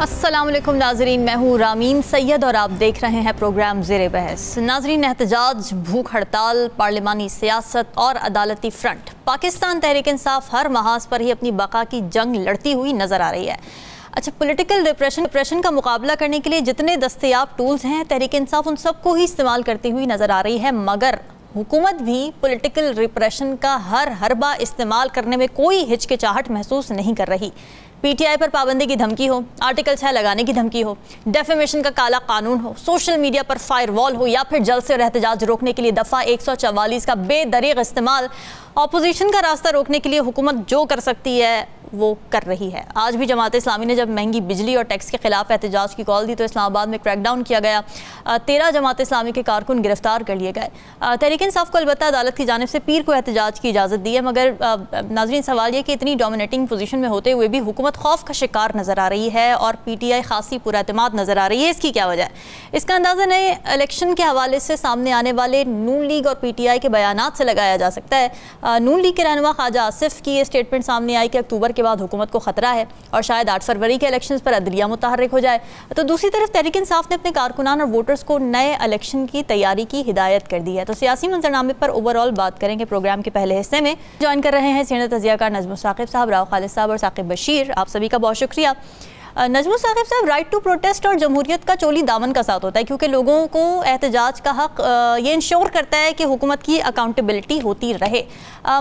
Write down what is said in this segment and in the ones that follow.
अस्सलाम वालेकुम नाजरीन, मैं हूँ रामीन सैयद और आप देख रहे हैं प्रोग्राम ज़ेरे बहस। नाजरीन, एहतजाज, भूख हड़ताल, पार्लिमानी सियासत और अदालती फ्रंट, पाकिस्तान तहरीक इंसाफ हर महाज पर ही अपनी बका की जंग लड़ती हुई नज़र आ रही है। अच्छा, पॉलिटिकल डिप्रेशन का मुकाबला करने के लिए जितने दस्तयाब टूल्स हैं, तहरीक इंसाफ उन सबको ही इस्तेमाल करती हुई नज़र आ रही है, मगर हुकूमत भी पॉलिटिकल रिप्रेशन का हर हरबा इस्तेमाल करने में कोई हिचकिचाहट महसूस नहीं कर रही। पीटीआई पर पाबंदी की धमकी हो, आर्टिकल 6 लगाने की धमकी हो, डेफेमेशन का काला कानून हो, सोशल मीडिया पर फायरवॉल हो या फिर जलसे और एहतजाज रोकने के लिए दफ़ा 144 का बेदरीग इस्तेमाल, अपोजिशन का रास्ता रोकने के लिए हुकूमत जो कर सकती है वो कर रही है। आज भी जमात इस्लामी ने जब महंगी बिजली और टैक्स के खिलाफ एहतजाज की कॉल दी तो इस्लामाबाद में क्रैकडाउन किया गया। 13 जमात इस्लामी के कारकुन गिरफ्तार कर लिए गए। तहरीक इंसाफ को अलबत्ता अदालत की जानिब से पीर को एहतजाज की इजाज़त दी है, मगर नाज़रीन सवाल ये कि इतनी डोमिनेटिंग पोजीशन में होते हुए भी हुकूमत खौफ का शिकार नज़र आ रही है और पीटीआई खासी पुरएतमाद नज़र आ रही है। इसकी क्या वजह है? इसका अंदाज़ा नए इलेक्शन के हवाले से सामने आने वाले नून लीग और पीटीआई के बयानात से लगाया जा सकता है। नून लीग के रहनुमा ख्वाजा आसिफ की ये स्टेटमेंट सामने आई कि अक्टूबर के बाद हुकूमत को खतरा है और शायद 8 फरवरी के इलेक्शंस पर अदलिया मुतहर्रिक हो जाए। तो दूसरी तरफ तहरीक इंसाफ ने अपने कारकुनान और वोटर्स को नए इलेक्शन की तैयारी की हिदायत कर दी है। तो सियासी मंजरनामे पर ओवरऑल बात करेंगे प्रोग्राम के पहले हिस्से में। ज्वाइन कर रहे हैं सीनियर तजियाकार नजमुल साकिब साहब, राव खालिद साहब और साकिब बशीर। आप सभी का बहुत शुक्रिया। नजमुल साकिब साहब, राइट टू प्रोटेस्ट और जमहूरियत का चोली दामन का साथ होता है, क्योंकि लोगों को एहतजाज का हक ये इंश्योर करता है कि हुकूमत की अकाउंटेबिलिटी होती रहे।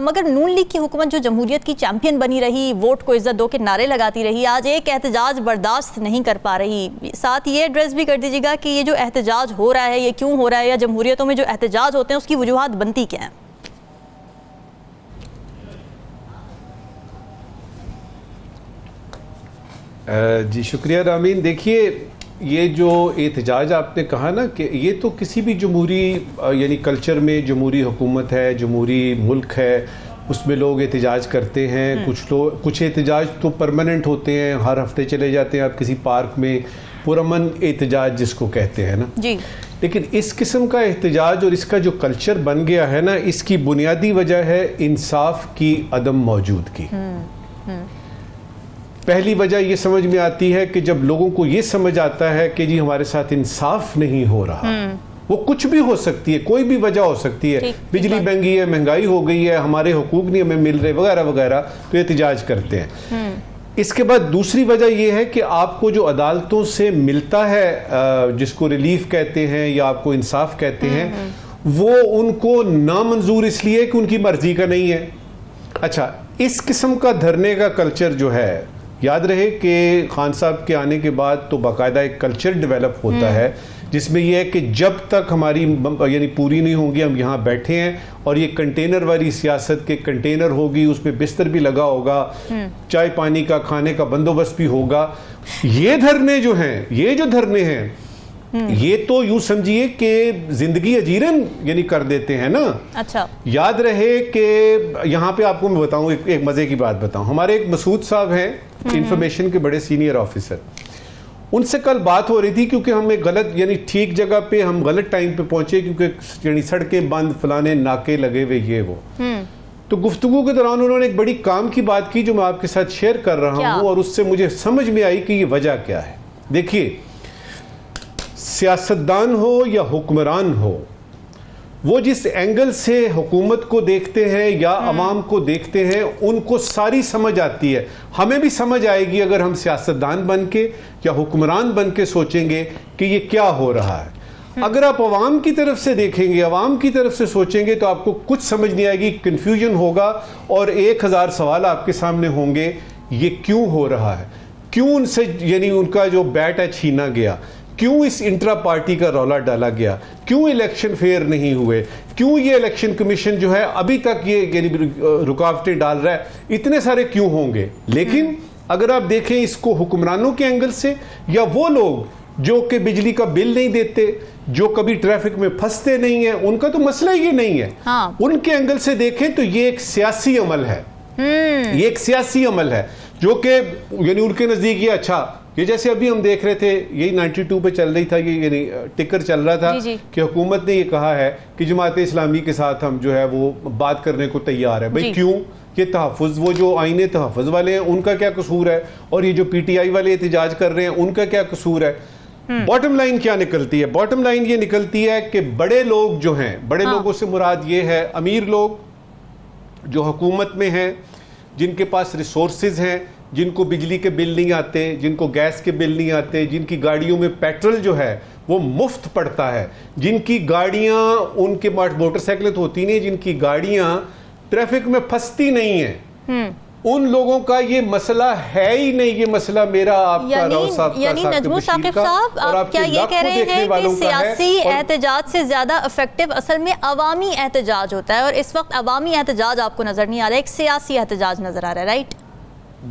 मगर नून लीग की हुकूमत जो जमहूरियत की चैम्पियन बनी रही, वोट को इज्जत दो के नारे लगाती रही, आज एक एहतजाज बर्दाश्त नहीं कर पा रही। साथ ये एड्रेस भी कर दीजिएगा कि ये जो एहतजाज हो रहा है ये क्यों हो रहा है, या जमहूरियतों में जो एहतजाज होते हैं उसकी वजूहात बनती क्या हैं? जी शुक्रिया रामीन। देखिए, ये जो एहतजाज आपने कहा ना कि ये तो किसी भी जमहूरी यानी कल्चर में जमहूरी हुकूमत है, जमहूरी मुल्क है, उसमें लोग एहतजाज करते हैं। कुछ एहतजाज तो परमानेंट होते हैं, हर हफ्ते चले जाते हैं आप किसी पार्क में, पुरअमन एहतजाज जिसको कहते हैं ना जी। लेकिन इस किस्म का एहतजाज और इसका जो कल्चर बन गया है ना, इसकी बुनियादी वजह है इंसाफ की अदम मौजूदगी। पहली वजह ये समझ में आती है कि जब लोगों को ये समझ आता है कि जी हमारे साथ इंसाफ नहीं हो रहा, वो कुछ भी हो सकती है, कोई भी वजह हो सकती है, बिजली महंगी है, महंगाई हो गई है, हमारे हुकूक नहीं हमें मिल रहे वगैरह वगैरह, तो एहतजाज करते हैं। इसके बाद दूसरी वजह यह है कि आपको जो अदालतों से मिलता है, जिसको रिलीफ कहते हैं या आपको इंसाफ कहते हैं, वो उनको नामंजूर इसलिए कि उनकी मर्जी का नहीं है। अच्छा, इस किस्म का धरने का कल्चर जो है, याद रहे कि खान साहब के आने के बाद तो बाकायदा एक कल्चर डेवलप होता है जिसमें यह है कि जब तक हमारी यानी पूरी नहीं होंगी, हम यहाँ बैठे हैं और ये कंटेनर वाली सियासत के कंटेनर होगी, उसमें बिस्तर भी लगा होगा, चाय पानी का खाने का बंदोबस्त भी होगा। ये धरने जो हैं, ये जो धरने हैं, ये तो यूं समझिए कि जिंदगी अजीरन यानी कर देते हैं ना। अच्छा, याद रहे कि यहाँ पे आपको मैं बताऊं, एक मजे की बात बताऊं। हमारे एक मसूद साहब हैं, इंफॉर्मेशन के बड़े सीनियर ऑफिसर, उनसे कल बात हो रही थी क्योंकि हम एक गलत यानी ठीक जगह पे हम गलत टाइम पे पहुंचे, क्योंकि यानी सड़कें बंद, फलाने नाके लगे हुए, ये वो। तो गुफ्तगू के दौरान उन्होंने एक बड़ी काम की बात की जो मैं आपके साथ शेयर कर रहा हूँ, और उससे मुझे समझ में आई कि ये वजह क्या है। देखिए, सियासतदान हो या हुक्मरान हो, वो जिस एंगल से हुकूमत को देखते हैं या अवाम को देखते हैं, उनको सारी समझ आती है। हमें भी समझ आएगी अगर हम सियासतदान बन के या हुक्मरान बन के सोचेंगे कि ये क्या हो रहा है। अगर आप अवाम की तरफ से देखेंगे, अवाम की तरफ से सोचेंगे, तो आपको कुछ समझ नहीं आएगी, कन्फ्यूजन होगा और 1000 सवाल आपके सामने होंगे। ये क्यों हो रहा है, क्यों उनसे यानी उनका जो बैट है छीना गया, क्यों इस इंट्रा पार्टी का रौला डाला गया, क्यों इलेक्शन फेयर नहीं हुए, क्यों ये इलेक्शन कमीशन जो है अभी तक ये यानी रुकावटें डाल रहा है, इतने सारे क्यों होंगे। लेकिन अगर आप देखें इसको हुक्मरानों के एंगल से, या वो लोग जो कि बिजली का बिल नहीं देते, जो कभी ट्रैफिक में फंसते नहीं है, उनका तो मसला ही नहीं है, हाँ। उनके एंगल से देखें तो ये एक सियासी अमल है, ये एक सियासी अमल है जो कि यानी उनके नजदीक ये अच्छा, ये जैसे अभी हम देख रहे थे, यही 92 पे चल रही था, ये यानी टिकर चल रहा था कि हुकूमत ने ये कहा है कि जमात इस्लामी के साथ हम जो है वो बात करने को तैयार है। भाई क्यों? ये तहफ़्फ़ुज़, वो जो आईने तहफ़्फ़ुज़ वाले हैं उनका क्या कसूर है, और ये जो PTI वाले एहतजाज कर रहे हैं उनका क्या कसूर है। बॉटम लाइन क्या निकलती है? बॉटम लाइन ये निकलती है कि बड़े लोग जो हैं, बड़े लोगों से मुराद ये है अमीर लोग जो हुकूमत में हैं, जिनके पास रिसोर्सेज हैं, जिनको बिजली के बिल नहीं आते, जिनको गैस के बिल नहीं आते, जिनकी गाड़ियों में पेट्रोल जो है वो मुफ्त पड़ता है, जिनकी गाड़ियां, उनके पास मोटरसाइकिलें तो होती नहीं, जिनकी गाड़ियां ट्रैफिक में फंसती नहीं है, उन लोगों का ये मसला है ही नहीं। ये मसला मेरा, आपका, राव साहब का, यानी नजमुल साकिब साहब, आप क्या ये कह रहे हैं कि सियासी एहतजाज से ज्यादा इफेक्टिव असल में अवामी एहतजाज होता है, और इस वक्त अवामी एहतजाज आपको नजर नहीं आ रहा है, एक सियासी एहतजाज नजर आ रहा है, राइट?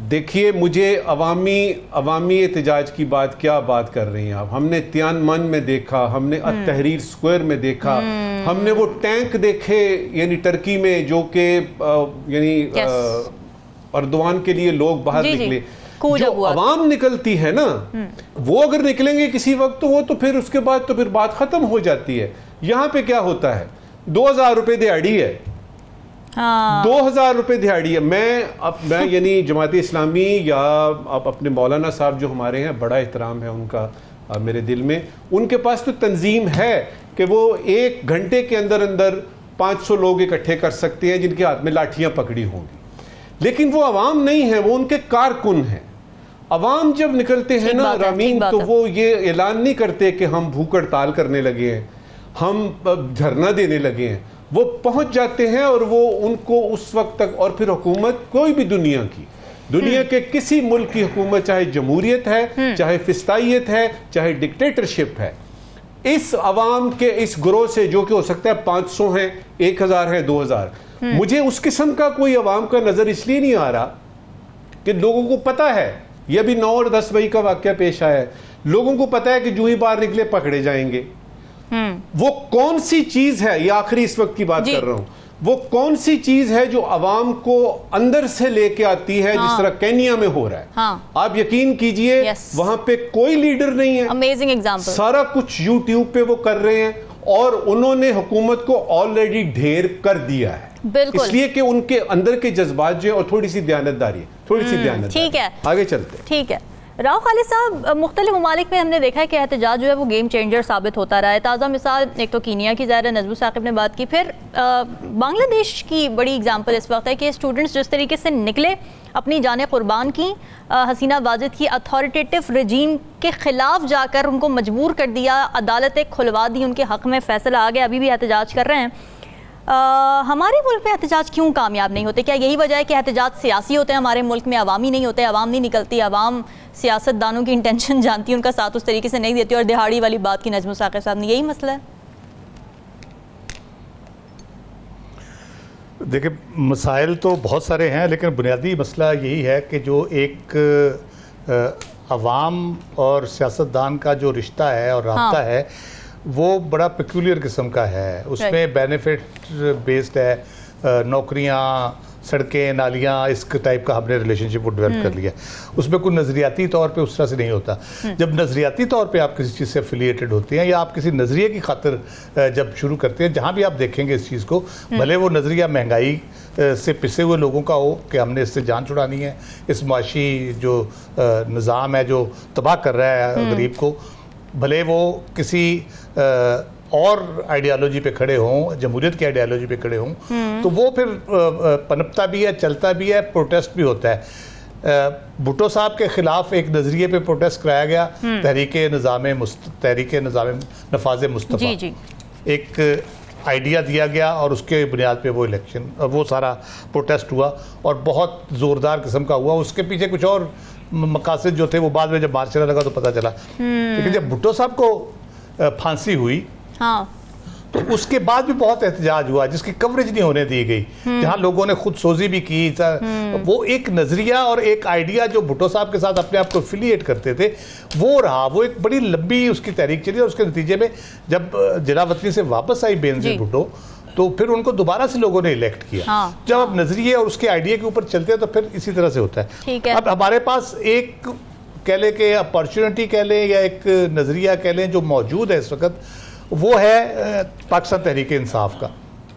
देखिए, मुझे अवामी एहतजाज की क्या बात कर रही हैं आप? हमने तियानमन में देखा, हमने तहरीर स्क्वायर में देखा, हमने वो टैंक देखे यानी टर्की में, जो कि यानी अर्दवान के लिए लोग बाहर निकले। जो अवाम निकलती है ना, वो अगर निकलेंगे किसी वक्त तो वो तो फिर उसके बाद तो फिर बात खत्म हो जाती है। यहाँ पे क्या होता है, 2000 रुपए दिहाड़ी है, 2000 रुपए दिहाड़ी है। मैं यानी जमात इस्लामी या आप अपने मौलाना साहब जो हमारे हैं, बड़ा एहतराम है उनका मेरे दिल में, उनके पास तो तंजीम है कि वो 1 घंटे के अंदर अंदर 500 लोग इकट्ठे कर सकते हैं जिनके हाथ में लाठियां पकड़ी होंगी, लेकिन वो अवाम नहीं है, वो उनके कारकुन हैं। अवाम जब निकलते हैं ना रामीन, तो वो ये ऐलान नहीं करते कि हम भूख हड़ताल करने लगे हैं, हम धरना देने लगे हैं। वो पहुंच जाते हैं और वो उनको उस वक्त तक, और फिर हुकूमत कोई भी दुनिया के किसी मुल्क की हुकूमत, चाहे जमहूरियत है, चाहे फिस्तायत है, चाहे डिक्टेटरशिप है, इस अवाम के इस ग्रोह से, जो कि हो सकता है 500 है, 1000 है, 2000, मुझे उस किस्म का कोई अवाम का नजर इसलिए नहीं आ रहा कि लोगों को पता है, ये अभी 9 और 10 मई का वाकया पेश आया है, लोगों को पता है कि जो ही बाहर निकले पकड़े जाएंगे। वो कौन सी चीज है, ये आखिरी इस वक्त की बात कर रहा हूं, वो कौन सी चीज है जो अवाम को अंदर से लेके आती है, जिस तरह केन्या में हो रहा है। आप यकीन कीजिए, वहां पे कोई लीडर नहीं है, अमेजिंग एग्जांपल, सारा कुछ यूट्यूब पे वो कर रहे हैं, और उन्होंने हुकूमत को ऑलरेडी ढेर कर दिया है, इसलिए कि उनके अंदर के जज्बात जो और थोड़ी सी दयानतदारी, ठीक है, आगे चलते। ठीक है राव खालिद साहब, मुख्तलिफ ममालिक में हमने देखा है कि एहतजाज जो है वो गेम चेंजर साबित होता रहा है। ताज़ा मिसाल एक तो कीनिया की ज़ाहिर नजमुल साकिब ने बात की, फिर बांग्लादेश की बड़ी एग्जांपल इस वक्त है कि स्टूडेंट्स जिस तरीके से निकले, अपनी जानें कुर्बान की, हसीना वाजिद की अथॉरिटेटिव रजीम के ख़िलाफ़ जाकर उनको मजबूर कर दिया, अदालतें खुलवा दी, उनके हक़ में फ़ैसला आ गया, अभी भी एहतजाज कर रहे हैं। हमारे मुल्क में एहतजाज क्यों कामयाब नहीं होते? क्या यही वजह है कि एहतजाज सियासी होते हैं, हमारे मुल्क में अवामी नहीं होते, अवाम नहीं निकलती, अवाम सियासतदानों की इंटेंशन जानती है, उनका साथ उस तरीके से नहीं देती, और दिहाड़ी वाली बात की नजमुल साकिब साहब ने, यही मसला है? देखिए, मसाइल तो बहुत सारे हैं, लेकिन बुनियादी मसला यही है कि जो एक अवाम और सियासतदान का जो रिश्ता है और राब्ता है, वो बड़ा पेक्यूलियर किस्म का है। उसमें बेनिफिट बेस्ड है, नौकरियां, सड़कें, नालियां, इस टाइप का हमने रिलेशनशिप को डेवलप कर लिया। उसमें कोई नज़रियाती तौर पे उस तरह से नहीं होता। जब नज़रियाती तौर पे आप किसी चीज़ से एफिलिएटेड होते हैं, या आप किसी नज़रिए की खातिर जब शुरू करते हैं, जहाँ भी आप देखेंगे इस चीज़ को, भले वो नज़रिया महंगाई से पिसे हुए लोगों का हो कि हमने इससे जान छुड़ानी है, इस माशी जो निज़ाम है जो तबाह कर रहा है गरीब को, भले वो किसी और आइडियालॉजी पे खड़े हों, जमहूरियत की आइडियालॉजी पे खड़े हों, तो वो फिर पनपता भी है, चलता भी है, प्रोटेस्ट भी होता है। भुट्टो साहब के खिलाफ एक नज़रिए पे प्रोटेस्ट कराया गया, तहरीक निज़ाम नफाज मुस्तफ़ा, एक आइडिया दिया गया और उसके बुनियाद पे वो इलेक्शन, वो सारा प्रोटेस्ट हुआ और बहुत ज़ोरदार किस्म का हुआ। उसके पीछे कुछ और मकासद जो थे वो बाद में जब मार्च चलने लगा तो पता चला। लेकिन जब भुट्टो साहब को फांसी हुई, तो उसके बाद भी बहुत एहतजाज हुआ जिसकी कवरेज नहीं होने दी गई, जहां लोगों ने खुद सोजी भी की। वो एक नजरिया और एक आइडिया जो भुट्टो साहब के साथ अपने आप को एफिलिएट करते थे, वो रहा, वो एक बड़ी लंबी उसकी तहरीक चली, और उसके नतीजे में जब जिला वतनी से वापस आई बेनजीर भुट्टो, तो फिर उनको दोबारा से लोगों ने इलेक्ट किया। जब आप नजरिए और उसके आइडिया के ऊपर चलते हैं तो फिर इसी तरह से होता है। अब हमारे पास एक कह लें कि अपॉर्चुनिटी कह लें या एक नजरिया कह लें जो मौजूद है इस वक्त, वो है पाकिस्तान तहरीक इंसाफ का,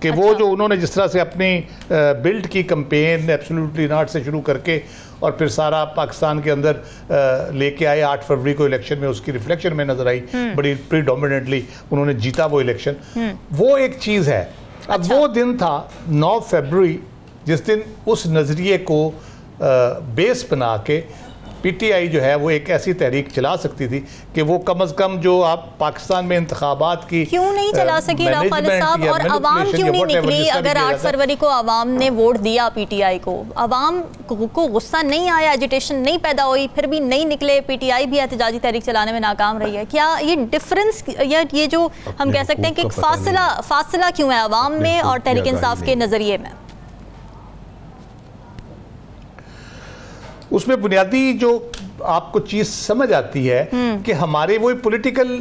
कि वो जो उन्होंने जिस तरह से अपनी बिल्ड की कैंपेन एब्सोल्युटली नॉट से शुरू करके और फिर सारा पाकिस्तान के अंदर लेके आए 8 फरवरी को इलेक्शन में, उसकी रिफ्लेक्शन में नजर आई बड़ी प्रीडोमिनेंटली उन्होंने जीता वो इलेक्शन। वो एक चीज़ है। अब वो दिन था 9 फरवरी जिस दिन उस नज़रिए को बेस बना के पीटीआई जो है वो एक ऐसी तहरीक चला सकती थी कि वो कम अज़ कम जो आप पाकिस्तान में इंतखाबात की क्यों नहीं चला सकी राव खालिद साहब, और आवाम क्यों नहीं निकली? अगर 8 फरवरी को आवाम ने वोट दिया पीटीआई को, आवाम को गुस्सा नहीं आया, एजिटेशन नहीं पैदा हुई, फिर भी नहीं निकले, पीटीआई भी एहतजाजी तहरीक चलाने में नाकाम रही है, क्या ये डिफरेंस या ये जो हम कह सकते हैं कि फासला क्यों है आवाम में और तहरीक इंसाफ के नज़रिए में? उसमें बुनियादी जो आपको चीज़ समझ आती है कि हमारे वो पॉलिटिकल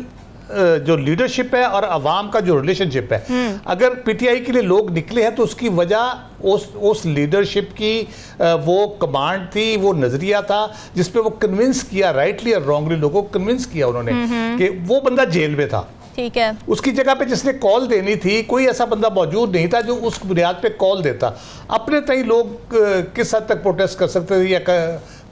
जो लीडरशिप है और अवाम का जो रिलेशनशिप है, अगर पीटीआई के लिए लोग निकले हैं तो उसकी वजह उस लीडरशिप की वो कमांड थी, वो नज़रिया था जिस पे वो कन्विंस किया, राइटली और रॉन्गली लोगों को कन्विंस किया उन्होंने कि वो बंदा जेल में था। ठीक है, उसकी जगह पे जिसने कॉल देनी थी कोई ऐसा बंदा मौजूद नहीं था जो उस बुनियाद पे कॉल देता। अपने तय लोग किस हद तक प्रोटेस्ट कर सकते थे या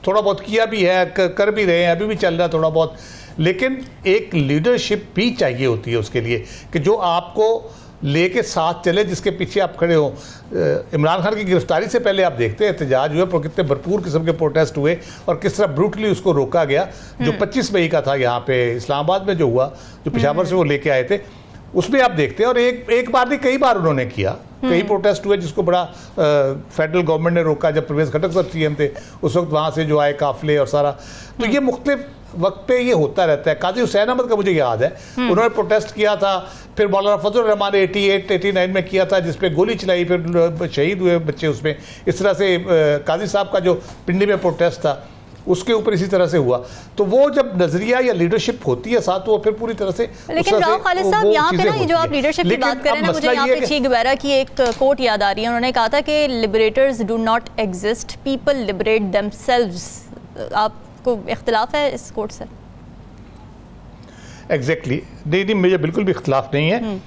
थोड़ा बहुत किया भी है, कर भी रहे हैं, अभी भी चल रहा है थोड़ा बहुत, लेकिन एक लीडरशिप भी चाहिए होती है उसके लिए कि जो आपको लेके साथ चले, जिसके पीछे आप खड़े हो। इमरान खान की गिरफ्तारी से पहले आप देखते हैं एहतजाज हुए, कितने भरपूर किस्म के प्रोटेस्ट हुए और किस तरह ब्रूटली उसको रोका गया। जो 25 मई का था यहाँ पे इस्लामाबाद में जो हुआ, जो पेशावर से वो लेके आए थे, उसमें आप देखते हैं। और एक बार नहीं कई बार उन्होंने किया, कई प्रोटेस्ट हुए जिसको बड़ा फेडरल गवर्नमेंट ने रोका। जब परवेज खटक साहब सीएम थे उस वक्त वहाँ से जो आए काफिले और सारा, तो ये मुख्तलिफ वक्त पे ये होता रहता है। काजी हुसैन अहमद का मुझे याद है, उन्होंने प्रोटेस्ट किया था, फिर मौलाना फजल रहमान 88-89 में किया था जिसपे गोली चलाई, फिर शहीद हुए बच्चे उसमें। इस तरह से काजी साहब का जो पिंडी में प्रोटेस्ट था उसके ऊपर इसी तरह से हुआ। तो वो जब नजरिया या लीडरशिप होती है साथ, वो फिर पूरी तरह से। लेकिन राव खालिद साहब यहाँ पे ना, ये जो आप लीडरशिप की बात कर रहे हैं ना, मुझे यहाँ पे ची गुवेरा की एक कोट याद आ रही है। उन्होंने कहा था कि liberators do not exist, people liberate themselves. आपको इख्तिलाफ है इस कोट से? एग्जैक्टली नहीं, मुझे बिल्कुल भी इख्तिलाफ नहीं है,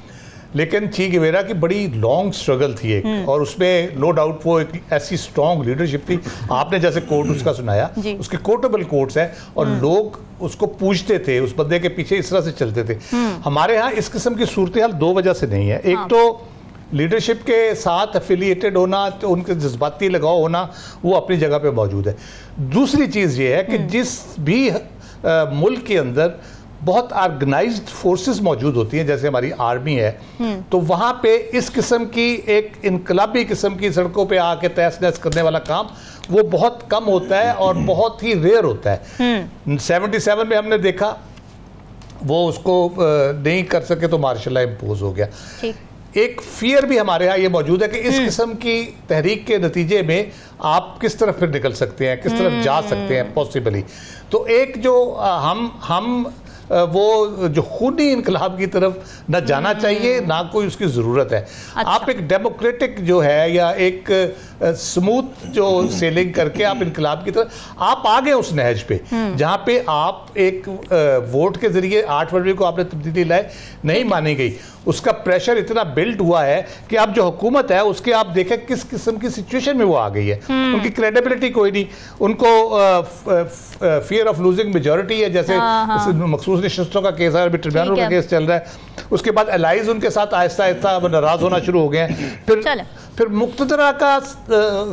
लेकिन ची गुवेरा की बड़ी लॉन्ग स्ट्रगल थी एक, और उसमें नो डाउट वो एक ऐसी स्ट्रॉन्ग लीडरशिप थी। आपने जैसे कोट उसका सुनाया, उसके कोटेबल कोट्स हैं और लोग उसको पूछते थे, उस बंदे के पीछे इस तरह से चलते थे। हमारे यहाँ इस किस्म की सूरत हाल दो वजह से नहीं है। एक तो लीडरशिप के साथ एफिलिएटेड होना, तो उनके जज्बाती लगाव होना, वो अपनी जगह पे मौजूद है। दूसरी चीज़ ये है कि जिस भी मुल्क के अंदर बहुत ऑर्गेनाइज्ड फोर्सेस मौजूद होती हैं, जैसे हमारी आर्मी है, तो वहाँ पे इस किस्म की एक इनकलाबी किस्म की सड़कों पे आके तहस नहस करने वाला काम वो बहुत कम होता है और बहुत ही रेयर होता है। 77 में हमने देखा वो उसको नहीं कर सके तो मार्शल लॉ इम्पोज हो गया। एक फियर भी हमारे यहाँ ये मौजूद है कि इस किस्म की तहरीक के नतीजे में आप किस तरफ फिर निकल सकते हैं, किस तरफ जा सकते हैं पॉसिबली। तो एक जो हम वो जो खूनी इनकलाब की तरफ न जाना चाहिए, ना कोई उसकी ज़रूरत है। अच्छा। आप एक डेमोक्रेटिक जो है या एक स्मूथ जो सेलिंग करके आप इनकलाब की तरफ आप आ गए उस नहज पे, जहाँ पे आप एक वोट के जरिए 8 फरवरी को आपने तब्दीली लाए, नहीं मानी गई। उसका प्रेशर इतना बिल्ड हुआ है कि अब जो हुकूमत है उसके आप देखें किस किस्म की सिचुएशन में वो आ गई है। उनकी क्रेडिबिलिटी कोई नहीं, उनको फियर ऑफ लूजिंग मेजॉरिटी है, जैसे मखसूस नशस्तों का केस है, अभी ट्रिब्यूनल का केस चल रहा है। उसके बाद एलाइज उनके साथ आहिस्ता आहिस्ता नाराज होना शुरू हो गए हैं। फिर मुक्तदरा का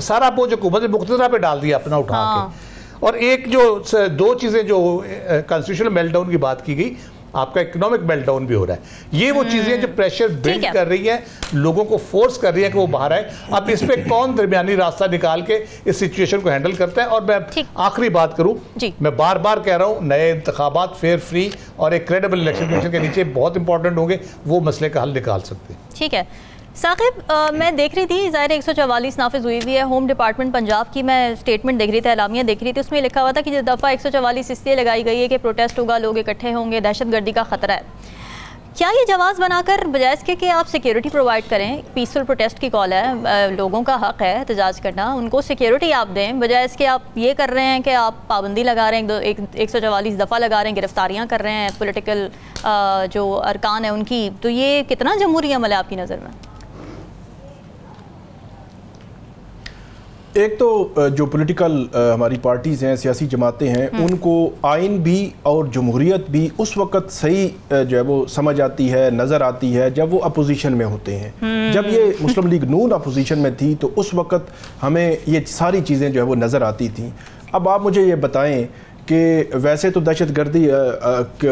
सारा बोझ हुकूमत ने मुक्तदरा पे डाल दिया अपना उठा के। और एक जो दो चीज़ें जो कॉन्स्टिट्यूशनल मेल्टडाउन की बात की गई, आपका इकोनॉमिक मेल्टडाउन भी हो रहा है। ये वो चीजें जो प्रेशर बिल्ड कर रही है, लोगों को फोर्स कर रही है कि वो बाहर आए। अब इस पे कौन दरमियानी रास्ता निकाल के इस सिचुएशन को हैंडल करता है। और मैं आखिरी बात करूं, मैं बार बार कह रहा हूं, नए इंतखाबात फेयर, फ्री और एक क्रेडिबल इलेक्शन कमीशन के नीचे बहुत इंपॉर्टेंट होंगे, वो मसले का हल निकाल सकते हैं। ठीक है साकिब, मैं देख रही थी ज़ाहिर 144 नाफिज हुई हुई है। होम डिपार्टमेंट पंजाब की मैं स्टेटमेंट देख रही थी, एलामिया देख रही थी, उसमें लिखा हुआ था कि जो दफ़ा 144 इसलिए लगाई गई है कि प्रोटेस्ट होगा, लोग इकट्ठे होंगे, दहशतगर्दी का ख़तरा है। क्या ये जवाज़ बनाकर बजाय इसके कि आप सिक्योरिटी प्रोवाइड करें, पीसफुल प्रोटेस्ट की कॉल है, लोगों का हक़ है एहतजाज करना, उनको सिक्योरिटी आप दें, बजाय इसके आप ये कर रहे हैं कि आप पाबंदी लगा रहे हैं, 144 दफ़ा लगा रहे हैं, गिरफ्तारियाँ कर रहे हैं पॉलिटिकल जो अरकान है उनकी, तो ये कितना जमहूरी अमल है आपकी नज़र में? एक तो जो पॉलिटिकल हमारी पार्टीज़ हैं, सियासी जमातें हैं, उनको आइन भी और जमहूरियत भी उस वक्त सही जो है वो समझ आती है, नज़र आती है जब वो अपोजिशन में होते हैं। जब ये मुस्लिम लीग नून अपोजिशन में थी तो उस वक्त हमें ये सारी चीज़ें जो है वो नज़र आती थी। अब आप मुझे ये बताएं कि वैसे तो दहशतगर्दी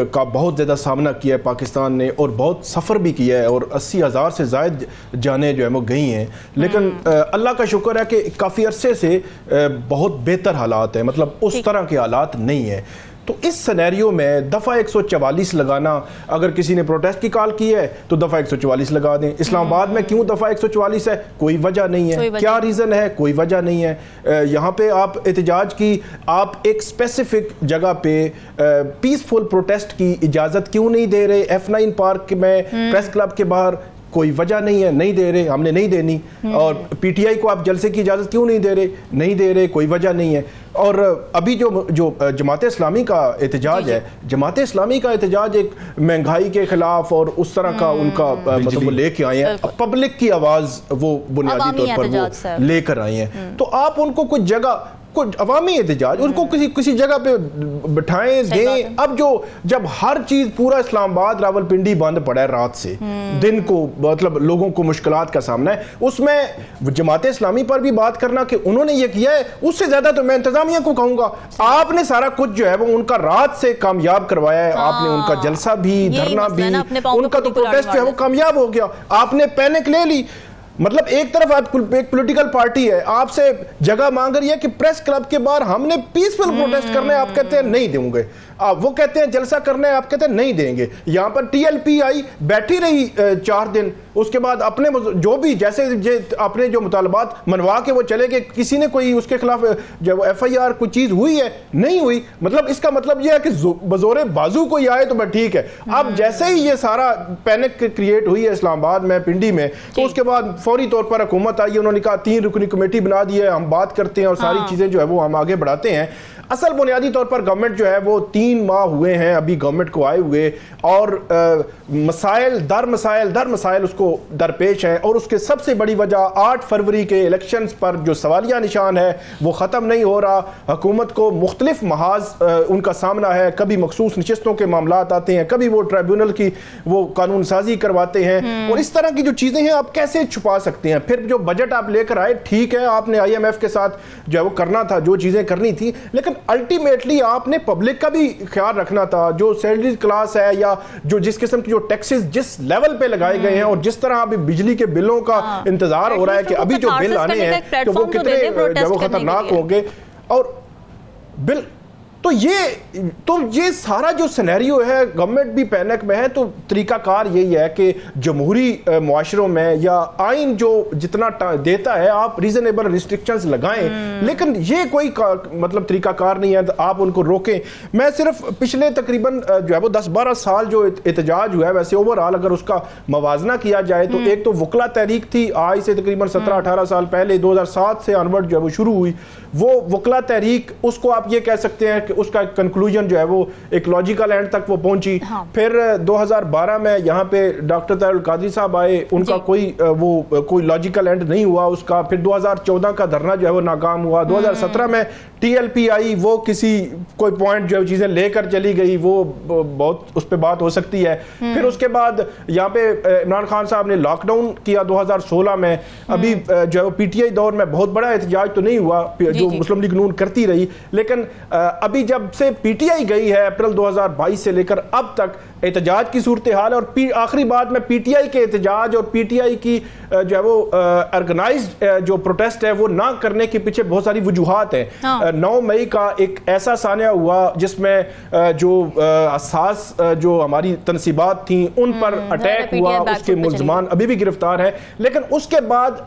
का बहुत ज़्यादा सामना किया है पाकिस्तान ने और बहुत सफ़र भी किया है और 80,000 से ज़ायद जानें जो है वो गई हैं, लेकिन अल्लाह का शुक्र है कि काफ़ी अरसे से बहुत बेहतर हालात हैं, मतलब उस तरह के हालात नहीं है। तो इस सिनेरियो में दफ़ा 144 लगाना, अगर किसी ने प्रोटेस्ट की कॉल की है तो दफ़ा 144 लगा दें। इस्लामाबाद में क्यों दफ़ा 144 है? कोई वजह नहीं है। क्या रीज़न है? कोई वजह नहीं है। यहाँ पे आप एहतजाज की, आप एक स्पेसिफिक जगह पे पीसफुल प्रोटेस्ट की इजाज़त क्यों नहीं दे रहे? F9 पार्क में, प्रेस क्लब के बाहर कोई वजह नहीं है, नहीं दे रहे, हमने नहीं देनी। और पीटीआई को आप जलसे की इजाज़त क्यों नहीं दे रहे? नहीं दे रहे, कोई वजह नहीं है। और अभी जो जमात इस्लामी का एहतजाज है, जमात इस्लामी का एहतजाज एक महंगाई के खिलाफ और उस तरह का उनका मतलब वो लेके आए हैं, पब्लिक की आवाज़ वो बुनियादी तौर पर वो लेकर आए हैं। तो आप उनको कुछ जगह, कुछ अवामी एहतजाज उनको किसी जगह पे बिठाएं, दें। अब जब हर चीज, पूरा इस्लामाबाद रावलपिंडी बंद पड़ा है रात से दिन को, मतलब लोगों को मुश्किलात का सामना है, उसमें जमात इस्लामी पर भी बात करना कि उन्होंने ये किया है, उससे ज्यादा तो मैं इंतजामिया को कहूंगा। आपने सारा कुछ जो है वो उनका रात से कामयाब करवाया है। आपने उनका जलसा भी, धरना भी, उनका तो प्रोटेस्ट जो है वो कामयाब हो गया। आपने पैनिक ले ली। मतलब एक तरफ एक पॉलिटिकल पार्टी है, आपसे जगह मांग रही है कि प्रेस क्लब के बाहर हमने पीसफुल प्रोटेस्ट करना है, आप कहते हैं नहीं दूंगे। वो कहते हैं जलसा करना है, आप कहते हैं नहीं देंगे। यहाँ पर TLP बैठी रही 4 दिन, उसके बाद अपने जो भी जैसे अपने जो मुतालबात मनवा के वो चले गए। किसी ने कोई उसके खिलाफ जब FIR कोई चीज हुई है? नहीं हुई। मतलब इसका मतलब यह है कि बजोरे बाजू कोई आए तो ठीक है। अब जैसे ही ये सारा पैनिक क्रिएट हुई है इस्लामाबाद में, पिंडी में, तो उसके बाद फौरी तौर पर हुकूमत आई, उन्होंने कहा 3 रुकनी कमेटी बना दी है, हम बात करते हैं और सारी चीजें जो है वो हम आगे बढ़ाते हैं। असल बुनियादी तौर पर गवर्नमेंट जो है वो 3 माह हुए हैं अभी गवर्नमेंट को आए हुए, और मसाइल दर मसाइल उसको दरपेश हैं। और उसके सबसे बड़ी वजह 8 फरवरी के इलेक्शंस पर जो सवालिया निशान है वो ख़त्म नहीं हो रहा। हुकूमत को मुख्तलिफ महाज उनका सामना है, कभी मखसूस नशिस्तों के मामलात आते हैं, कभी वो ट्राइब्यूनल की वो कानून साजी करवाते हैं, और इस तरह की जो चीज़ें हैं आप कैसे छुपा सकते हैं? फिर जो बजट आप लेकर आए, ठीक है, आपने IMF के साथ जो है वो करना था, जो चीज़ें करनी थी, लेकिन अल्टीमेटली आपने पब्लिक का भी ख्याल रखना था। जो सैलरी क्लास है या जो जिस किस्म की जो टैक्सेस जिस लेवल पे लगाए गए हैं, और जिस तरह अभी बिजली के बिलों का इंतजार हो रहा है कि अभी जो बिल आने हैं तो वो कितने जो वो खतरनाक होंगे। और बिल तो ये सारा जो सिनेरियो है, गवर्नमेंट भी पैनिक में है। तो तरीकाकार यही है कि जमहूरी मुआशरों में या आइन जो जितना देता है आप रीजनेबल रिस्ट्रिक्शंस लगाएं, लेकिन ये कोई मतलब तरीकाकार नहीं है आप उनको रोकें। मैं सिर्फ पिछले तकरीबन जो है वो 10-12 साल जो एहतजाज हुआ है, वैसे ओवरऑल अगर उसका मवाजना किया जाए तो एक तो वकला तहरीक थी, आज से तकरीबन 17-18 साल पहले 2007 से अनवर्ड जो है वो शुरू हुई। वो वकला तहरीक, उसको आप ये कह सकते हैं कि उसका कंक्लूजन जो है वो एक लॉजिकल एंड तक वो पहुंची। फिर 2012 में यहाँ पे डॉक्टर तारिक कादरी साहब आए, उनका कोई लॉजिकल एंड नहीं हुआ उसका। फिर 2014 का धरना जो है वो नाकाम हुआ। 2017 में TLP आई, वो कोई पॉइंट जो है चीजें लेकर चली गई, वो बहुत उस पर बात हो सकती है। फिर उसके बाद यहाँ पे इमरान खान साहब ने लॉकडाउन किया 2016 में। अभी जो है PTI दौर में बहुत बड़ा एहतजाज तो नहीं हुआ जो मुस्लिम लीग नून करती रही, लेकिन अभी जब से PTI गई है अप्रैल 2022 से लेकर अब तक एहतजाज की सूरत हाल है। और आखिरी बात में PTI के एहतजाज और PTI की जो है वो ऑर्गेनाइज्ड जो प्रोटेस्ट है वो ना करने के पीछे बहुत सारी वजूहात हैं। 9 मई का एक ऐसा सानिया हुआ जिसमें जो हसास जो हमारी तनसीबात थी उन पर अटैक हुआ, उसके मुल्ज़मान अभी भी गिरफ्तार है। लेकिन उसके बाद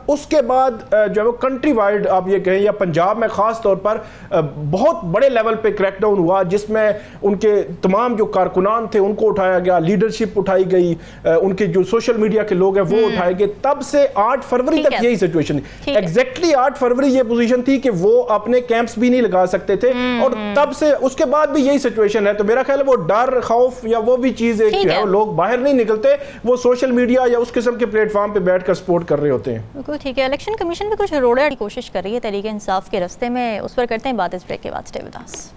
जो है वो कंट्री वाइड आप ये कहें या पंजाब में खास तौर पर बहुत बड़े लेवल पे क्रैकडाउन हुआ, जिसमें उनके तमाम जो कारकुनान थे उनको उठाया गया, लीडरशिप उठाई गई, उनके जो सोशल मीडिया के लोग हैं वो उठाए गए, तब से 8 फरवरी तक यही सिचुएशन है। एग्जैक्टली 8 फरवरी ये पोजीशन थी कि वो अपने कैंप्स भी नहीं लगा सकते थे, और तब से उसके बाद भी यही सिचुएशन है। तो मेरा ख्याल है वो डर, खौफ या वो भी चीज एक जो है, वो लोग बाहर नहीं निकलते, वो सोशल मीडिया या उस किस्म के प्लेटफॉर्म पे बैठकर सपोर्ट कर रहे होते हैं। बिल्कुल ठीक है। इलेक्शन कमीशन भी कुछ रोड़े की कोशिश कर रही है तहरीक इंसाफ के रास्ते में, उस पर करते हैं बात इस ब्रेक के बाद। Stay with us.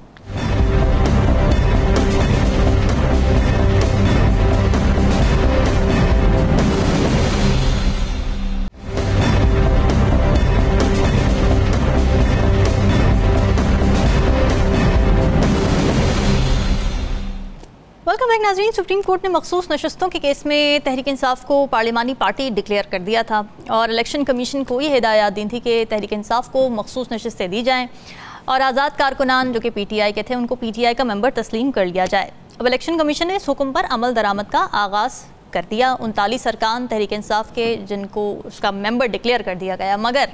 Welcome back नाज़रीन। सुप्रीम कोर्ट ने मखसूस नशस्तों के केस में तहरीक इंसाफ को पार्लिमानी पार्टी डिक्लेयर कर दिया था, और इलेक्शन कमीशन को ये हिदायत दी थी कि तहरीक इंसाफ को मखसूस नशस्तें दी जाएँ और आज़ाद कारकुनान जो कि PTI के थे उनको PTI का मेंबर तस्लीम कर लिया जाए। अब इलेक्शन कमीशन ने इस हुक्म पर अमल दरामद का आगाज़ कर दिया। 39 अरकान तहरीक इंसाफ के जिनको उसका मेंबर डिक्लेयर कर दिया गया, मगर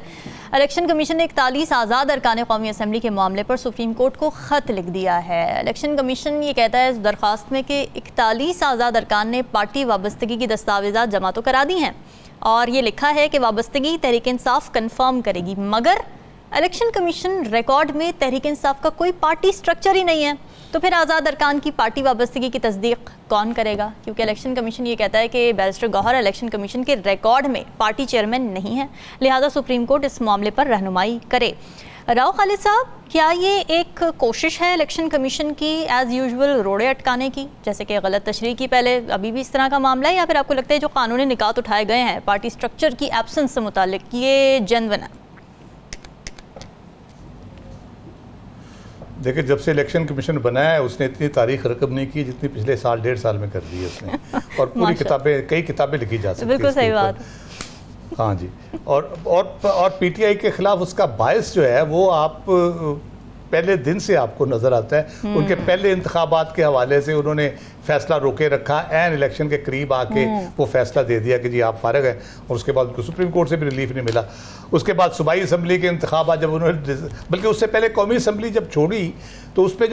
इलेक्शन कमीशन ने 41 आज़ाद अरकान कौमी असम्बली के मामले पर सुप्रीम कोर्ट को ख़त लिख दिया है। इलेक्शन कमीशन ये कहता है इस दरख्वास्त में कि 41 आज़ाद अरकान ने पार्टी वाबस्तगी की दस्तावेज़ात जमा तो करा दी हैं, और ये लिखा है कि वाबस्तगी तहरीक इंसाफ कन्फर्म करेगी, मगर इलेक्शन कमीशन रिकॉर्ड में तहरीक इंसाफ का कोई पार्टी स्ट्रक्चर ही नहीं है। तो फिर आज़ाद अरकान की पार्टी वाबस्तगी की तस्दीक कौन करेगा? क्योंकि इलेक्शन कमीशन ये कहता है कि बैरिस्टर गौहर इलेक्शन कमीशन के रिकॉर्ड में पार्टी चेयरमैन नहीं है, लिहाजा सुप्रीम कोर्ट इस मामले पर रहनुमाई करे। राव खालिद साहब, क्या ये एक कोशिश है इलेक्शन कमीशन की एज़ यूजुअल रोड़े अटकाने की, जैसे कि गलत तशरीह की पहले अभी भी इस तरह का मामला है, या फिर आपको लगता है जो कानूनी निकात उठाए गए हैं पार्टी स्ट्रक्चर की एब्सेंस से मुतालिक ये जेन्युइन है? देखिए, जब से इलेक्शन कमीशन बनाया है उसने इतनी तारीख रकम नहीं की जितनी पिछले साल 1.5 साल में कर दी है उसने, और पूरी किताबें, कई किताबें लिखी जा सकती है। बिल्कुल सही बात। हाँ जी। और PTI के खिलाफ उसका बायस जो है वो आप पहले दिन से आपको नजर आता है। उनके पहले इंतखाबात के हवाले से उन्होंने फैसला रोके रखा, एन इलेक्शन के करीब आके वो फैसला दे दिया कि जी आप फारिग हैं, और उसके बाद उनको सुप्रीम कोर्ट से भी रिलीफ नहीं मिला। उसके बाद सूबाई असम्बली के इंतखाबात जब उन्होंने, बल्कि उससे पहले कौमी असम्बली जब छोड़ी तो उस पर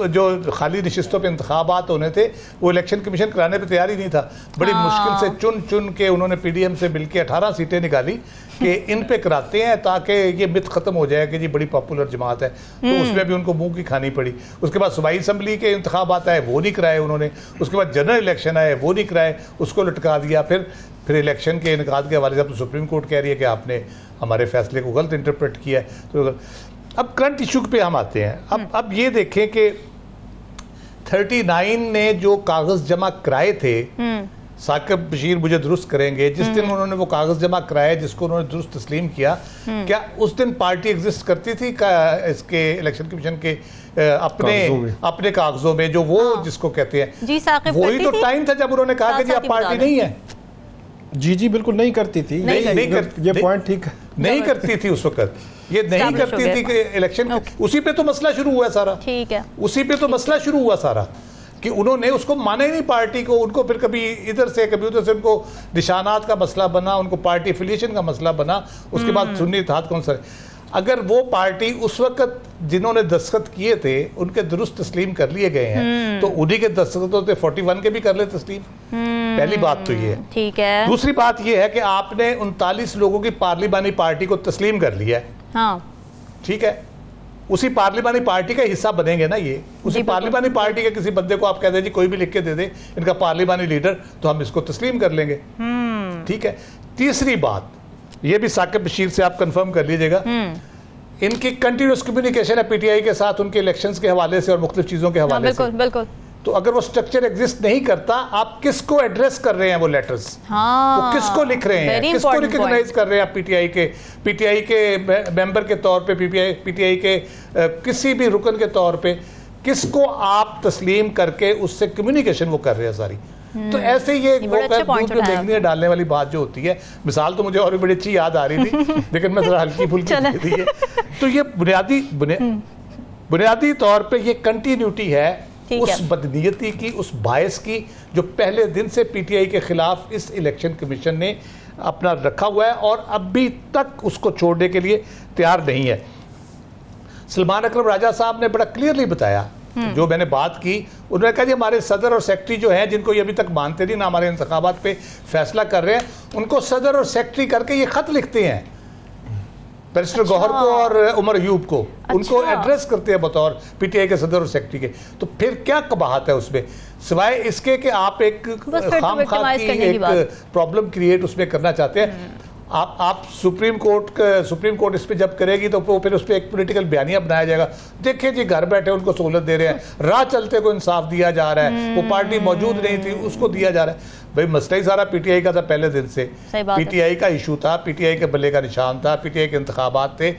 जो खाली नशिस्तों पर इंतखाबात होने थे वो इलेक्शन कमीशन कराने पर तैयार ही नहीं था। बड़ी मुश्किल से चुन चुन के उन्होंने PDM से मिल के 18 सीटें निकाली कि इन पे कराते हैं ताकि ये मिथ खत्म हो जाए कि जी बड़ी पॉपुलर जमात है। तो उसमें भी उनको मुंह की खानी पड़ी। उसके बाद सूबाई असम्बली के इंतखाबात आए, वो नहीं कराए उन्होंने। उसके बाद जनरल इलेक्शन आए, वो नहीं कराए, उसको लटका दिया। फिर इलेक्शन के इनकाद के हवाले से तो सुप्रीम कोर्ट कह रही है कि आपने हमारे फैसले को गलत इंटरप्रेट किया है। तो अब करंट इशू पे हम आते हैं। अब ये देखें कि 39 ने जो कागज जमा कराए थे, साकिब बशीर मुझे दुरुस्त करेंगे, जिस दिन उन्होंने वो कागज जमा कराए जिसको उन्होंने दुरुस्त तस्लीम किया, क्या उस दिन पार्टी एग्जिस्ट करती थी इसके इलेक्शन कमीशन के अपने कागजों में, जो वो जिसको कहते हैं जी साकिब, वही तो टाइम था जब उन्होंने कहा कि जी आप पार्टी नहीं है। जी बिल्कुल नहीं करती थी, ये पॉइंट ठीक नहीं करती थी उस वक्त, ये नहीं करती थी कि इलेक्शन, उसी पे तो मसला शुरू हुआ सारा। ठीक है, उसी पे तो मसला शुरू हुआ सारा कि उन्होंने उसको माना ही नहीं पार्टी को। उनको फिर कभी इधर से कभी उधर से उनको निशानात का मसला बना, उनको पार्टी एफिलिएशन का मसला बना। उसके बाद सुन्नी इत्तेहाद कौंसिल, अगर वो पार्टी उस वक्त जिन्होंने दस्तखत किए थे उनके दुरुस्त तस्लीम कर लिए गए हैं तो उन्हीं के दस्तखतों से 41 के भी कर ले तस्लीम। पहली बात तो ये है। ठीक है। दूसरी बात ये है कि आपने 39 लोगों की पार्लिमानी पार्टी को तस्लीम कर लिया है। हाँ, ठीक है, उसी पार्लिमानी पार्टी का हिस्सा बनेंगे ना ये। उसी पार्लिमानी पार्टी के किसी बंदे को आप कह दें जी कोई भी लिख के दे दे इनका पार्लिमानी लीडर, तो हम इसको तस्लीम कर लेंगे। ठीक है। तीसरी बात ये भी साकिब बशीर से आप कंफर्म कर लीजिएगा, इनकी कंटिन्यूस कम्युनिकेशन है PTI के साथ उनके इलेक्शंस के हवाले से और मुख्तलिफ चीज़ों के हवाले से। बिल्कुल। तो अगर वो स्ट्रक्चर एग्जिस्ट नहीं करता, आप किसको एड्रेस कर रहे हैं वो लेटर्स? वो किसको लिख रहे हैं, किसको रिकॉग्नाइज कर रहे हैं आप? PTI के मेंबर के तौर पे, PTI के किसी भी रुकन के तौर पे किसको आप तस्लीम करके उससे कम्युनिकेशन वो कर रहे हैं सारी। तो ऐसे ये देखने डालने वाली बात जो होती है, मिसाल तो मुझे और भी बड़ी अच्छी याद आ रही थी लेकिन मैं जरा हल्की फुल्की दे दी है। तो ये बुनियादी तौर पे ये कंटिन्यूटी है उस बदनीयती की, उस बायस की जो पहले दिन से PTI के खिलाफ इस इलेक्शन कमीशन ने अपना रखा हुआ है और अभी तक उसको छोड़ने के लिए तैयार नहीं है। सलमान अकरम राजा साहब ने बड़ा क्लियरली बताया, जो मैंने बात की, उन्होंने कहा जी हमारे सदर और सेक्रेटरी जो हैं, जिनको ये अभी तक मानते नहीं ना हमारे इंतखाबात पे फैसला कर रहे हैं, उनको सदर और सेक्रेटरी करके ये खत लिखते हैं बैरिस्टर गौहर को और उमर अयूब को, उनको एड्रेस करते हैं बतौर पीटीआई के सदर और सेक्रेटरी के। तो फिर क्या कबाहत है उसमें, सिवाय इसके कि आप एक खामखा की एक प्रॉब्लम क्रिएट उसमें करना चाहते हैं। आप सुप्रीम कोर्ट इस पे जब करेगी तो फिर उस पर एक पॉलिटिकल बयानिया बनाया जाएगा, देखिए जी घर बैठे उनको सहूलत दे रहे हैं, राह चलते को इंसाफ दिया जा रहा है, वो पार्टी मौजूद नहीं थी उसको दिया जा रहा है। भाई मसला ही सारा पीटीआई का था पहले दिन से, पीटीआई का इशू था, पीटीआई के बल्ले का निशान था, पीटीआई के इंतखाबात थे।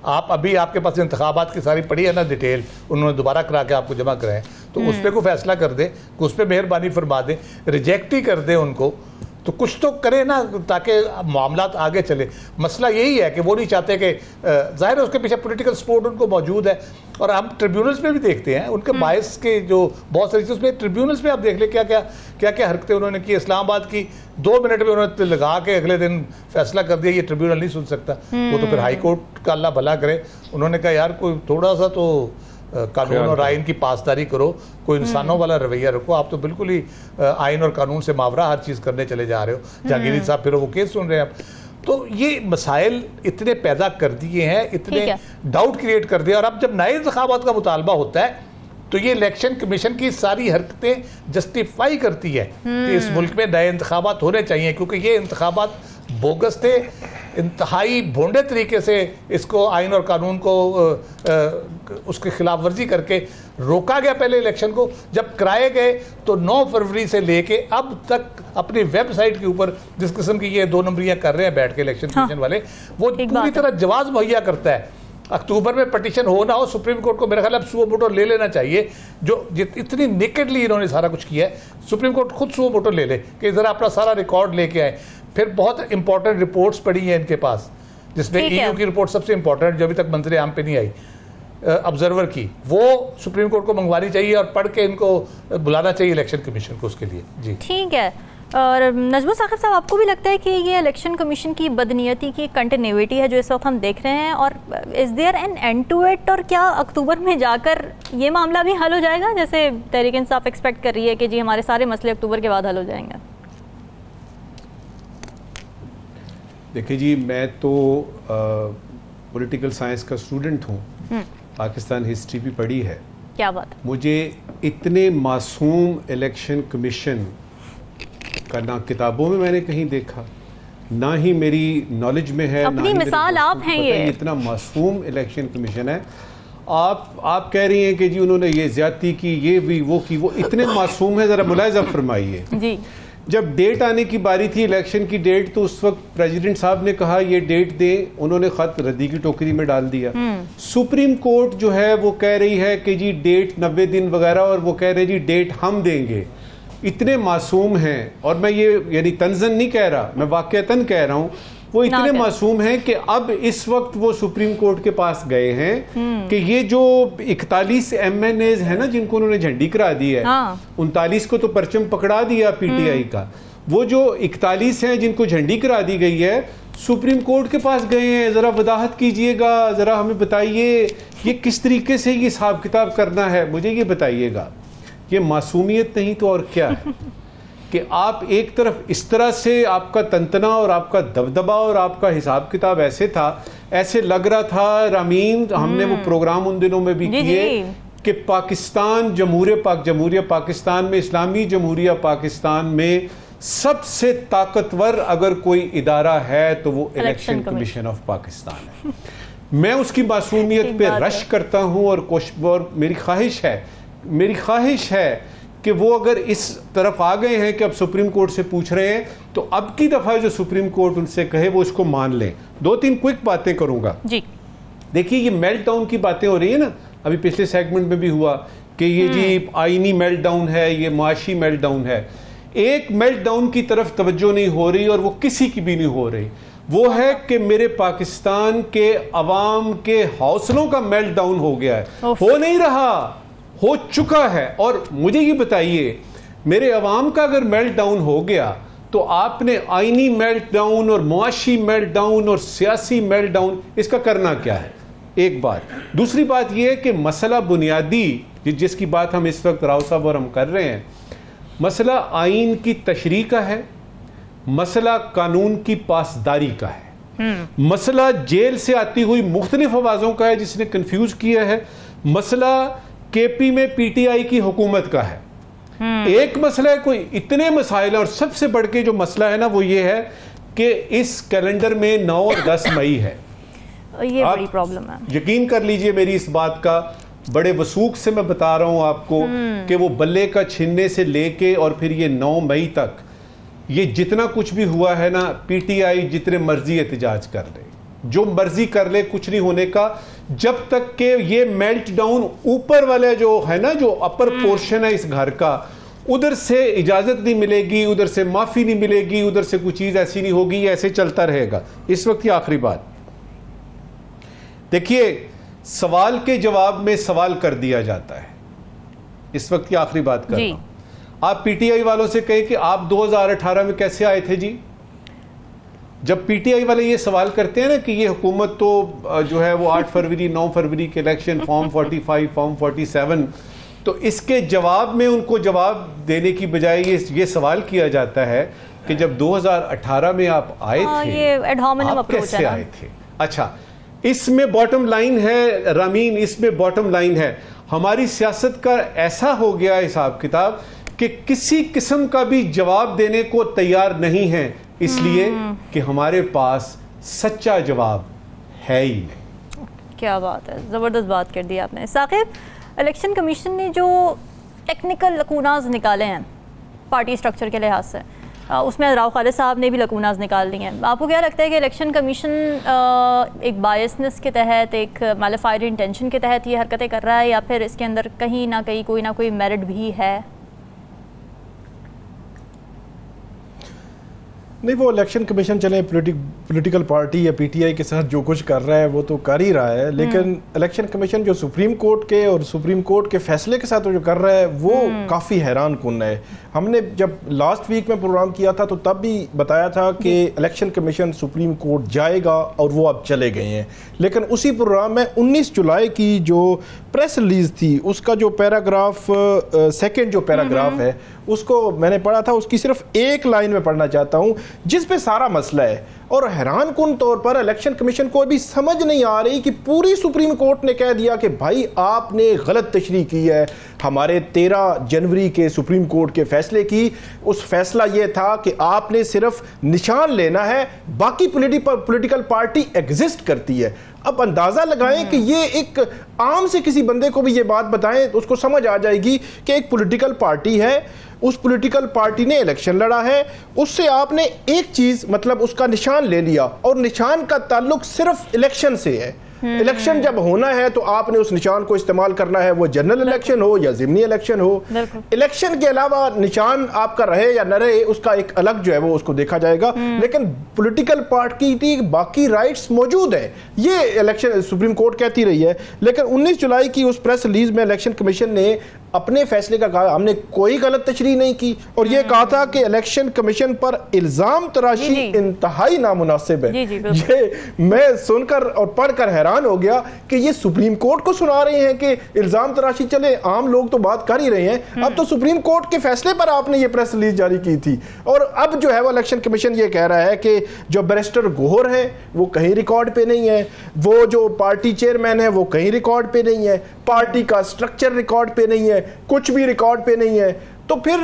आप अभी आपके पास इंतखाबात की सारी पड़ी है ना डिटेल, उन्होंने दोबारा करा के आपको जमा कराएं, तो उस पर कोई फैसला कर दे, उस पर मेहरबानी फरमा दे, रिजेक्ट ही कर दे उनको, तो कुछ तो करे ना ताकि मामला आगे चले। मसला यही है कि वो नहीं चाहते कि जाहिर है उसके पीछे पॉलिटिकल सपोर्ट उनको मौजूद है, और हम ट्रिब्यूनल्स में भी देखते हैं उनके बायस के जो बहुत सारी चीज़, ट्रिब्यूनल्स में आप देख ले क्या क्या हरकतें उन्होंने की। इस्लामाबाद की 2 मिनट में उन्होंने लगा के अगले दिन फैसला कर दिया, ये ट्रिब्यूनल नहीं सुन सकता। वो तो फिर हाई कोर्ट का अल्लाह भला करे, उन्होंने कहा यार कोई थोड़ा सा तो कानून और आइन की पासदारी करो, कोई इंसानों वाला रवैया रखो। आप तो बिल्कुल ही आइन और कानून से मावरा हर चीज़ करने चले जा रहे हो। जहांगीरी साहब फिर वो केस सुन रहे हैं आप, तो ये मसाइल इतने पैदा कर दिए हैं, इतने डाउट क्रिएट कर दिया। और अब जब नए इंतखाबात का मुतालबा होता है तो ये इलेक्शन कमीशन की सारी हरकतें जस्टिफाई करती है कि इस मुल्क में नए इंतखाबात होने चाहिए, क्योंकि ये इंतखाबात बोगस थे, इंतहाई भोंडे तरीके से इसको आइन और कानून को उसकी खिलाफ वर्जी करके रोका गया पहले इलेक्शन को। जब कराए गए तो 9 फरवरी से लेके अब तक अपनी वेबसाइट के ऊपर जिस किस्म की ये 2 नंबरियां कर रहे हैं बैठ के इलेक्शन कमीशन वाले, वो पूरी तरह जवाब मुहैया करता है। अक्टूबर में पटिशन हो ना हो, सुप्रीम कोर्ट को मेरा ख्याल अब सुओ मोटो ले लेना चाहिए, जो इतनी नेकेडली इन्होंने सारा कुछ किया है। सुप्रीम कोर्ट खुद सुओ मोटो ले ले कि ज़रा अपना सारा रिकॉर्ड लेके आए। फिर बहुत इंपॉर्टेंट रिपोर्ट्स पड़ी हैं इनके पास, जिसमें ईयू की रिपोर्ट सबसे इंपॉर्टेंट जो अभी तक मंजर आम पे नहीं आई, ऑब्जर्वर की, वो सुप्रीम कोर्ट को मंगवानी चाहिए और पढ़ के इनको बुलाना चाहिए इलेक्शन कमीशन को उसके लिए। जी ठीक है। और नजमुल साकिब साहब, आपको भी लगता है कि ये इलेक्शन कमीशन की बदनीयती की कंटिन्यूटी है जो इस वक्त हम देख रहे हैं, और is there an end to it, और क्या अक्टूबर में जाकर ये मामला भी हल हो जाएगा, जैसे तहरीक इंसाफ एक्सपेक्ट कर रही है कि जी हमारे सारे मसले अक्टूबर के बाद हल हो जाएंगे? देखिए जी, मैं तो पॉलिटिकल साइंस का स्टूडेंट हूँ, पाकिस्तान हिस्ट्री भी पढ़ी है। क्या बात। मुझे इतने मासूम इलेक्शन कमीशन का ना किताबों में मैंने कहीं देखा, ना ही मेरी नॉलेज में है, अपनी मिसाल आप हैं। ये इतना मासूम इलेक्शन कमीशन है। आप कह रही हैं कि जी उन्होंने ये ज्यादती की, ये भी वो की, वो इतने मासूम है, जरा मुलाहिजा फरमाइए जी। जब डेट आने की बारी थी, इलेक्शन की डेट, तो उस वक्त प्रेसिडेंट साहब ने कहा ये डेट दें, उन्होंने खत रद्दी की टोकरी में डाल दिया। सुप्रीम कोर्ट जो है वो कह रही है कि जी डेट 90 दिन वगैरह, और वो कह रहे जी डेट हम देंगे। इतने मासूम हैं, और मैं ये यानी तंजन नहीं कह रहा, मैं वाकईतन कह रहा हूँ, वो इतने मासूम हैं कि अब इस वक्त वो सुप्रीम कोर्ट के पास गए हैं कि ये जो 41 MNAs है ना जिनको उन्होंने झंडी करा दी है, 39 को तो परचम पकड़ा दिया पीटीआई का, वो जो 41 हैं जिनको झंडी करा दी गई है, सुप्रीम कोर्ट के पास गए हैं। जरा वदाहत कीजिएगा, जरा हमें बताइए ये किस तरीके से ये हिसाब किताब करना है, मुझे ये बताइएगा। ये मासूमियत नहीं तो और क्या है कि आप एक तरफ इस तरह से आपका तंतना और आपका दबदबा और आपका हिसाब किताब ऐसे था, ऐसे लग रहा था रामीन, हमने वो प्रोग्राम उन दिनों में भी किए कि पाकिस्तान जमहूरिया पाकिस्तान में, इस्लामी जमहूरिया पाकिस्तान में सबसे ताकतवर अगर कोई इदारा है तो वो इलेक्शन कमीशन ऑफ पाकिस्तान है। मैं उसकी मासूमियत पे रश करता हूँ, और मेरी ख्वाहिश है कि वो अगर इस तरफ आ गए हैं कि अब सुप्रीम कोर्ट से पूछ रहे हैं, तो अब की दफ़ा जो सुप्रीम कोर्ट उनसे कहे वो इसको मान लें। 2-3 क्विक बातें करूंगा जी। देखिए ये मेल्ट डाउन की बातें हो रही है ना, अभी पिछले सेगमेंट में भी हुआ कि ये जी आईनी मेल्ट डाउन है, ये माशी मेल्ट डाउन है। एक मेल्ट डाउन की तरफ तवज्जो नहीं हो रही, और वो किसी की भी नहीं हो रही। वो है कि मेरे पाकिस्तान के अवाम के हौसलों का मेल्ट डाउन हो गया है, हो नहीं रहा, हो चुका है। और मुझे ये बताइए, मेरे अवाम का अगर मेल्ट डाउन हो गया तो आपने आईनी मेल्ट डाउन और मुआशी मेल्ट डाउन और सियासी मेल्ट डाउन, इसका करना क्या है? एक बात। दूसरी बात यह है कि मसला बुनियादी जिसकी बात हम इस वक्त राव साहब और हम कर रहे हैं, मसला आइन की तशरीह का है, मसला कानून की पासदारी का है, मसला जेल से आती हुई मुख्तलिफ आवाज़ों का है जिसने कंफ्यूज किया है, मसला केपी में पीटीआई की हुकूमत का है। एक मसला है, कोई इतने मसाइल, और सबसे बढ़ के जो मसला है ना वो ये है कि इस कैलेंडर में 9 और 10 मई है। ये बड़ी प्रॉब्लम है, यकीन कर लीजिए मेरी इस बात का, बड़े वसूख से मैं बता रहा हूं आपको कि वो बल्ले का छीनने से लेके और फिर ये 9 मई तक ये जितना कुछ भी हुआ है ना, पीटीआई जितने मर्जी एहतजाज कर ले, जो मर्जी कर ले, कुछ नहीं होने का, जब तक के ये मेल्ट डाउन ऊपर वाला जो है ना, जो अपर पोर्शन है इस घर का, उधर से इजाजत नहीं मिलेगी, उधर से माफी नहीं मिलेगी, उधर से कुछ चीज ऐसी नहीं होगी, ऐसे चलता रहेगा। इस वक्त की आखिरी बात देखिए, सवाल के जवाब में सवाल कर दिया जाता है। इस वक्त की आखिरी बात कर रहा हूं, आप पीटीआई वालों से कहें कि आप 2018 में कैसे आए थे जी? जब पीटीआई वाले ये सवाल करते हैं ना कि ये हुकूमत तो जो है वो 8 फरवरी 9 फरवरी के इलेक्शन, फॉर्म 45, फॉर्म 47, तो इसके जवाब में उनको जवाब देने की बजाय ये सवाल किया जाता है कि जब 2018 में आप आए थे, ये एड होमिनेम आप अप्रोच कैसे है आए थे? अच्छा, इसमें बॉटम लाइन है रामीन, इसमें बॉटम लाइन है, हमारी सियासत का ऐसा हो गया हिसाब किताब कि किसी किस्म का भी जवाब देने को तैयार नहीं है, इसलिए कि हमारे पास सच्चा जवाब है ही नहीं। क्या बात है, ज़बरदस्त बात कर दी आपने। साकिब, इलेक्शन कमीशन ने जो टेक्निकल लकूनाज निकाले हैं पार्टी स्ट्रक्चर के लिहाज से, उसमें राव खालिद साहब ने भी लकूनाज निकाल दिए हैं। आपको क्या लगता है कि इलेक्शन कमीशन एक बायसनेस के तहत, एक मैलिफाइड इंटेंशन के तहत ये हरकतें कर रहा है, या फिर इसके अंदर कहीं ना कहीं कोई ना कोई मेरिट भी है? नहीं, वो इलेक्शन कमीशन चले पॉलिटिकल पार्टी या पीटीआई के साथ जो कुछ कर रहा है वो तो कर ही रहा है, लेकिन इलेक्शन कमीशन जो सुप्रीम कोर्ट के और सुप्रीम कोर्ट के फैसले के साथ जो कर रहा है वो काफ़ी हैरान कुन है। हमने जब लास्ट वीक में प्रोग्राम किया था तो तब भी बताया था कि इलेक्शन कमीशन सुप्रीम कोर्ट जाएगा और वो अब चले गए हैं, लेकिन उसी प्रोग्राम में 19 जुलाई की जो प्रेस रिलीज थी उसका जो पैराग्राफ सेकंड जो पैराग्राफ है उसको मैंने पढ़ा था, उसकी सिर्फ एक लाइन में पढ़ना चाहता हूं जिस पे सारा मसला है। और हैरान कुन तौर पर इलेक्शन कमीशन को अभी समझ नहीं आ रही कि पूरी सुप्रीम कोर्ट ने कह दिया कि भाई आपने गलत तशरीह की है हमारे 13 जनवरी के सुप्रीम कोर्ट के फैसले की। उस फैसला यह था कि आपने सिर्फ निशान लेना है, बाकी पॉलिटिकल पार्टी एग्जिस्ट करती है। अब अंदाजा लगाएं कि ये एक आम से किसी बंदे को भी ये बात बताएं तो उसको समझ आ जाएगी कि एक पॉलिटिकल पार्टी है, उस पॉलिटिकल पार्टी ने इलेक्शन लड़ा है, उससे आपने एक चीज मतलब उसका निशान ले लिया और निशान का ताल्लुक सिर्फ इलेक्शन से है। इलेक्शन जब होना है तो आपने उस निशान को इस्तेमाल करना है, वो जनरल इलेक्शन हो या ज़िमनी इलेक्शन हो। इलेक्शन के अलावा निशान आपका रहे या न रहे उसका एक अलग जो है वो उसको देखा जाएगा, लेकिन पॉलिटिकल पार्टी की बाकी राइट्स मौजूद है, ये इलेक्शन सुप्रीम कोर्ट कहती रही है। लेकिन 19 जुलाई की उस प्रेस रिलीज में इलेक्शन कमीशन ने अपने फैसले का कहा हमने कोई गलत तशरीह नहीं की और यह कहा था कि इलेक्शन कमीशन पर इल्जाम तराशी इंतहाई नामुनासिब है। ये मैं सुनकर और पढ़कर हैरान हो गया कि ये सुप्रीम कोर्ट को सुना रहे हैं कि इल्जाम तराशी, चले आम लोग तो बात कर ही रहे हैं, अब तो सुप्रीम कोर्ट के फैसले पर आपने ये प्रेस रिलीज जारी की थी। और अब जो है वो इलेक्शन कमीशन ये कह रहा है कि जो बैरिस्टर गोहर है वो कहीं रिकॉर्ड पे नहीं है, वो जो पार्टी चेयरमैन है वो कहीं रिकॉर्ड पे नहीं है, पार्टी का स्ट्रक्चर रिकॉर्ड पे नहीं है, कुछ भी रिकॉर्ड पे नहीं है। तो फिर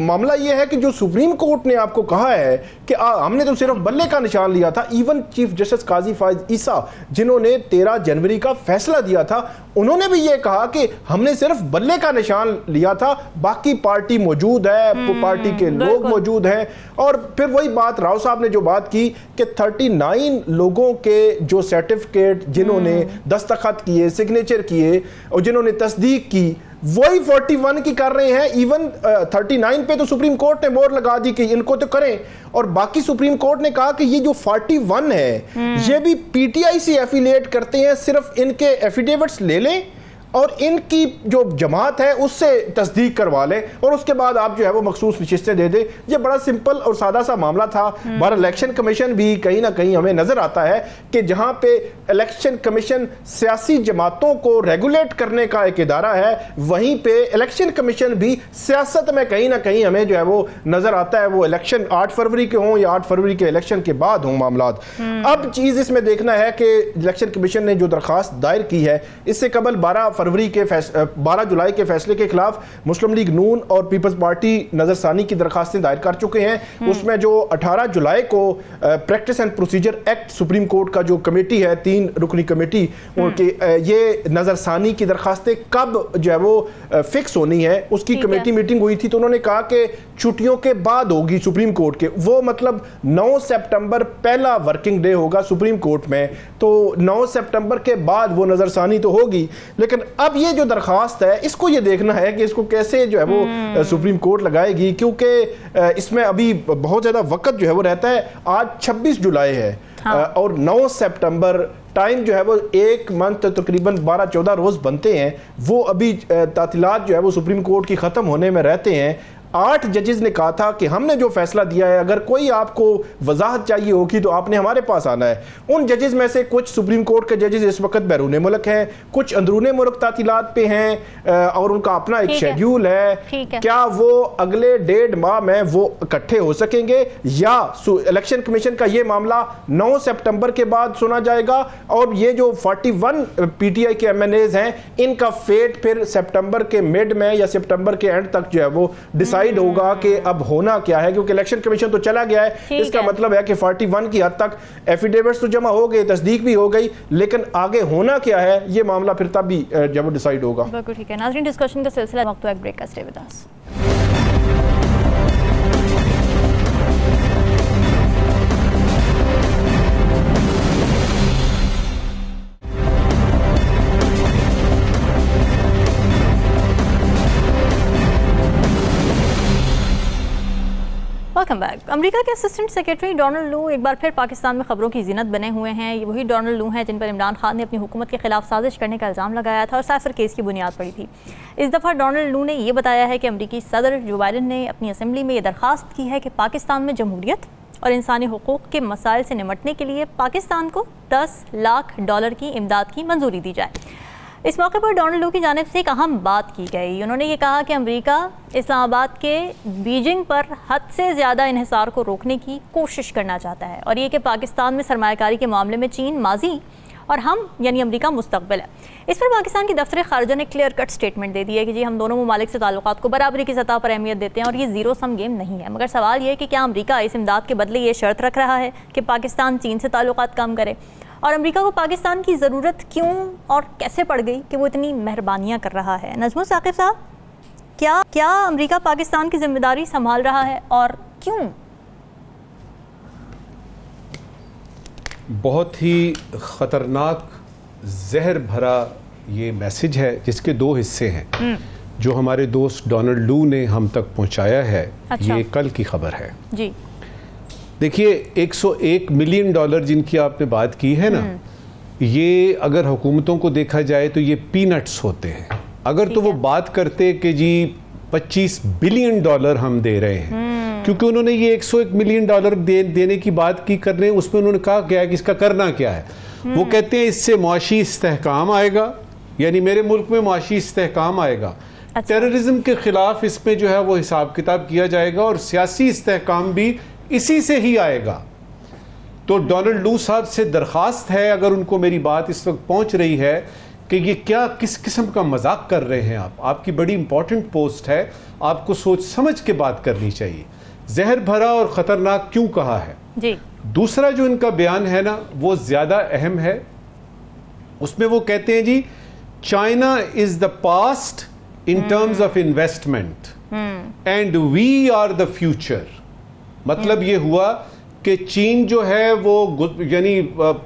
मामला यह है कि जो सुप्रीम कोर्ट ने आपको कहा है कि हमने तो सिर्फ बल्ले का निशान लिया था, इवन चीफ जस्टिस काजी फायज ईसा जिन्होंने 13 जनवरी का फैसला दिया था उन्होंने भी यह कहा कि हमने सिर्फ बल्ले का निशान लिया था, बाकी पार्टी मौजूद है, पार्टी के लोग मौजूद हैं। और फिर वही बात राव साहब ने जो बात की कि 39 लोगों के जो सर्टिफिकेट जिन्होंने दस्तखत किए, सिग्नेचर किए और जिन्होंने तस्दीक की वही 41 की कर रहे हैं। इवन 39 पे तो सुप्रीम कोर्ट ने मोहर लगा दी कि इनको तो करें, और बाकी सुप्रीम कोर्ट ने कहा कि ये जो 41 है ये भी पीटीआई से एफिलिएट करते हैं, सिर्फ इनके एफिडेविट्स ले लें और इनकी जो जमात है उससे तस्दीक करवा लें और उसके बाद आप जो है वो मखसूस नशिस्तें दे दें। ये बड़ा सिंपल और सादा सा मामला था। भारत इलेक्शन कमीशन भी कहीं ना कहीं हमें नजर आता है कि जहां पे इलेक्शन कमीशन सियासी जमातों को रेगुलेट करने का एक इदारा है, वहीं पे इलेक्शन कमीशन भी सियासत में कहीं ना कहीं हमें जो है वो नजर आता है। वो इलेक्शन 8 फरवरी के हों या 8 फरवरी के इलेक्शन के बाद हों मामलात। अब चीज इसमें देखना है कि इलेक्शन कमीशन ने जो दरखास्त दायर की है, इससे कबल 12 जुलाई के फैसले के खिलाफ मुस्लिम लीग नून और पीपल्स पार्टी नजरसानी की दरखास्तें दायर कर चुके हैं। उसमें जो 18 जुलाई को practice and procedure act supreme court का जो कमेटी है, 3 रुकनी कमेटी, उनकी ये नजरसानी की दरखास्तें कब जो है वो फिक्स होनी है, उसकी कमेटी मीटिंग हुई थी तो उन्होंने कहा कि छुट्टियों के बाद होगी सुप्रीम कोर्ट के। वो मतलब 9 सितंबर पहला वर्किंग डे होगा सुप्रीम कोर्ट में, तो 9 सितंबर के बाद वो नजरसानी तो होगी। लेकिन अब ये जो दरखास्त है इसको ये देखना है कि इसको कैसे जो है वो सुप्रीम कोर्ट लगाएगी, क्योंकि इसमें अभी बहुत ज्यादा वक्त जो है वो रहता है। आज 26 जुलाई है और 9 सितंबर टाइम जो है वो 1 मंथ तकरीबन 12-14 रोज बनते हैं। वो अभी तातीलात जो है वो सुप्रीम कोर्ट की खत्म होने में रहते हैं। 8 जजेस ने कहा था कि हमने जो फैसला दिया है, अगर कोई आपको वजाहत चाहिए होगी तो आपने हमारे पास आना है। उन जजेस में से कुछ सुप्रीम कोर्ट के जजेस इस वक्त बैरून मुल्क हैं, कुछ अंदरूने मुल्क तातीलात पे हैं और उनका अपना एक शेड्यूल है। क्या वो अगले 1.5 माह में वो इकट्ठे हो सकेंगे या इलेक्शन कमीशन का ये मामला 9 सितंबर के बाद सुना जाएगा? और ये जो 41 पीटीआई के एमएनएज हैं, इनका फेट फिर सितंबर के मिड में या सितंबर के एंड तक जो है वो डिसाइड होगा कि अब होना क्या है, क्योंकि इलेक्शन कमीशन तो चला गया है। इसका मतलब है कि 41 की हद तक एफिडेविट्स तो जमा हो गए, तस्दीक भी हो गई, लेकिन आगे होना क्या है ये मामला फिर तब भी जब डिसाइड होगा। बिल्कुल ठीक है नाज़रीन, डिस्कशन का सिलसिला वक्त एक ब्रेक का, stay with us. Welcome back. America के असिस्टेंट सेक्रेटरी डोनाल्ड लू एक बार फिर पाकिस्तान में खबरों की ज़ीनत बने हुए हैं। ये वही डोनाल्ड लू हैं जिन पर इमरान खान ने अपनी हुकूमत के खिलाफ साजिश करने का इल्ज़ाम लगाया था और साइफर केस की बुनियाद पड़ी थी। इस दफ़ा डोनाल्ड लू ने यह बताया है कि अमरीकी सदर जो बाइडन ने अपनी असम्बली में ये दरख्वास्त की है कि पाकिस्तान में जमहूरियत और इंसानी हुकूक़ के मसाइल से निमटने के लिए पाकिस्तान को $10 लाख की इमदाद की मंजूरी दी जाए। इस मौके पर डोनाल्ड लू की जानिब से एक अहम बात की गई। उन्होंने ये कहा कि अमेरिका इस्लामाबाद के बीजिंग पर हद से ज़्यादा इन्हिसार को रोकने की कोशिश करना चाहता है और ये कि पाकिस्तान में सरमायाकारी के मामले में चीन माजी और हम यानी अमेरिका मुस्तकबिल है। इस पर पाकिस्तान की दफ्तर खारजा ने क्लियर कट स्टेटमेंट दे दी है कि जी हम दोनों ममालिक से ताल्लुकात को बराबरी की सतह पर अहमियत देते हैं और ये ज़ीरो सम गेम नहीं है। मगर सवाल ये है कि क्या अमेरिका इस इमदाद के बदले ये शर्त रख रहा है कि पाकिस्तान चीन से ताल्लुकात कम करे, और अमेरिका को पाकिस्तान की ज़रूरत क्यों और कैसे पड़ गई कि वो इतनी मेहरबानियाँ कर रहा है? नजमुल साकिब साहब, क्या अमेरिका पाकिस्तान की जिम्मेदारी संभाल रहा है और क्यों? बहुत ही ख़तरनाक जहर भरा ये मैसेज है जिसके 2 हिस्से हैं जो हमारे दोस्त डोनाल्ड लू ने हम तक पहुंचाया है। अच्छा। ये कल की खबर है जी। देखिए, $101 मिलियन जिनकी आपने बात की है ना, ये अगर हुकूमतों को देखा जाए तो ये पीनट्स होते हैं। अगर तो वो बात करते कि जी $25 बिलियन हम दे रहे हैं, क्योंकि उन्होंने ये $101 मिलियन देने की बात की करने, उसमें उन्होंने कहा क्या है कि इसका करना क्या है। वो कहते हैं इससे मुआशी इस्तेहकाम आएगा, यानी मेरे मुल्क में मुआशी इस्तेहकाम आएगा। अच्छा। टेररिज्म के खिलाफ इसमें जो है वो हिसाब किताब किया जाएगा और सियासी इस्तेहकाम भी इसी से ही आएगा। तो डोनाल्ड लू साहब से दरखास्त है, अगर उनको मेरी बात इस वक्त पहुंच रही है कि ये क्या किस किस्म का मजाक कर रहे हैं आप, आपकी बड़ी इंपॉर्टेंट पोस्ट है, आपको सोच समझ के बात करनी चाहिए। जहर भरा और ख़तरनाक क्यों कहा है जी। दूसरा जो इनका बयान है ना वो ज़्यादा अहम है। उसमें वो कहते हैं जी China is the past in terms of investment and we are the future. मतलब ये हुआ कि चीन जो है वो यानी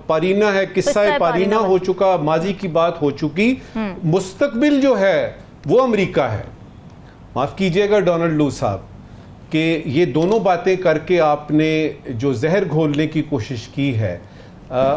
पारीना है, किस्सा पारीना हो चुका, माजी की बात हो चुकी, मुस्तकबिल जो है वो अमेरिका है। माफ़ कीजिएगा डोनाल्ड लू साहब कि ये दोनों बातें करके आपने जो जहर घोलने की कोशिश की है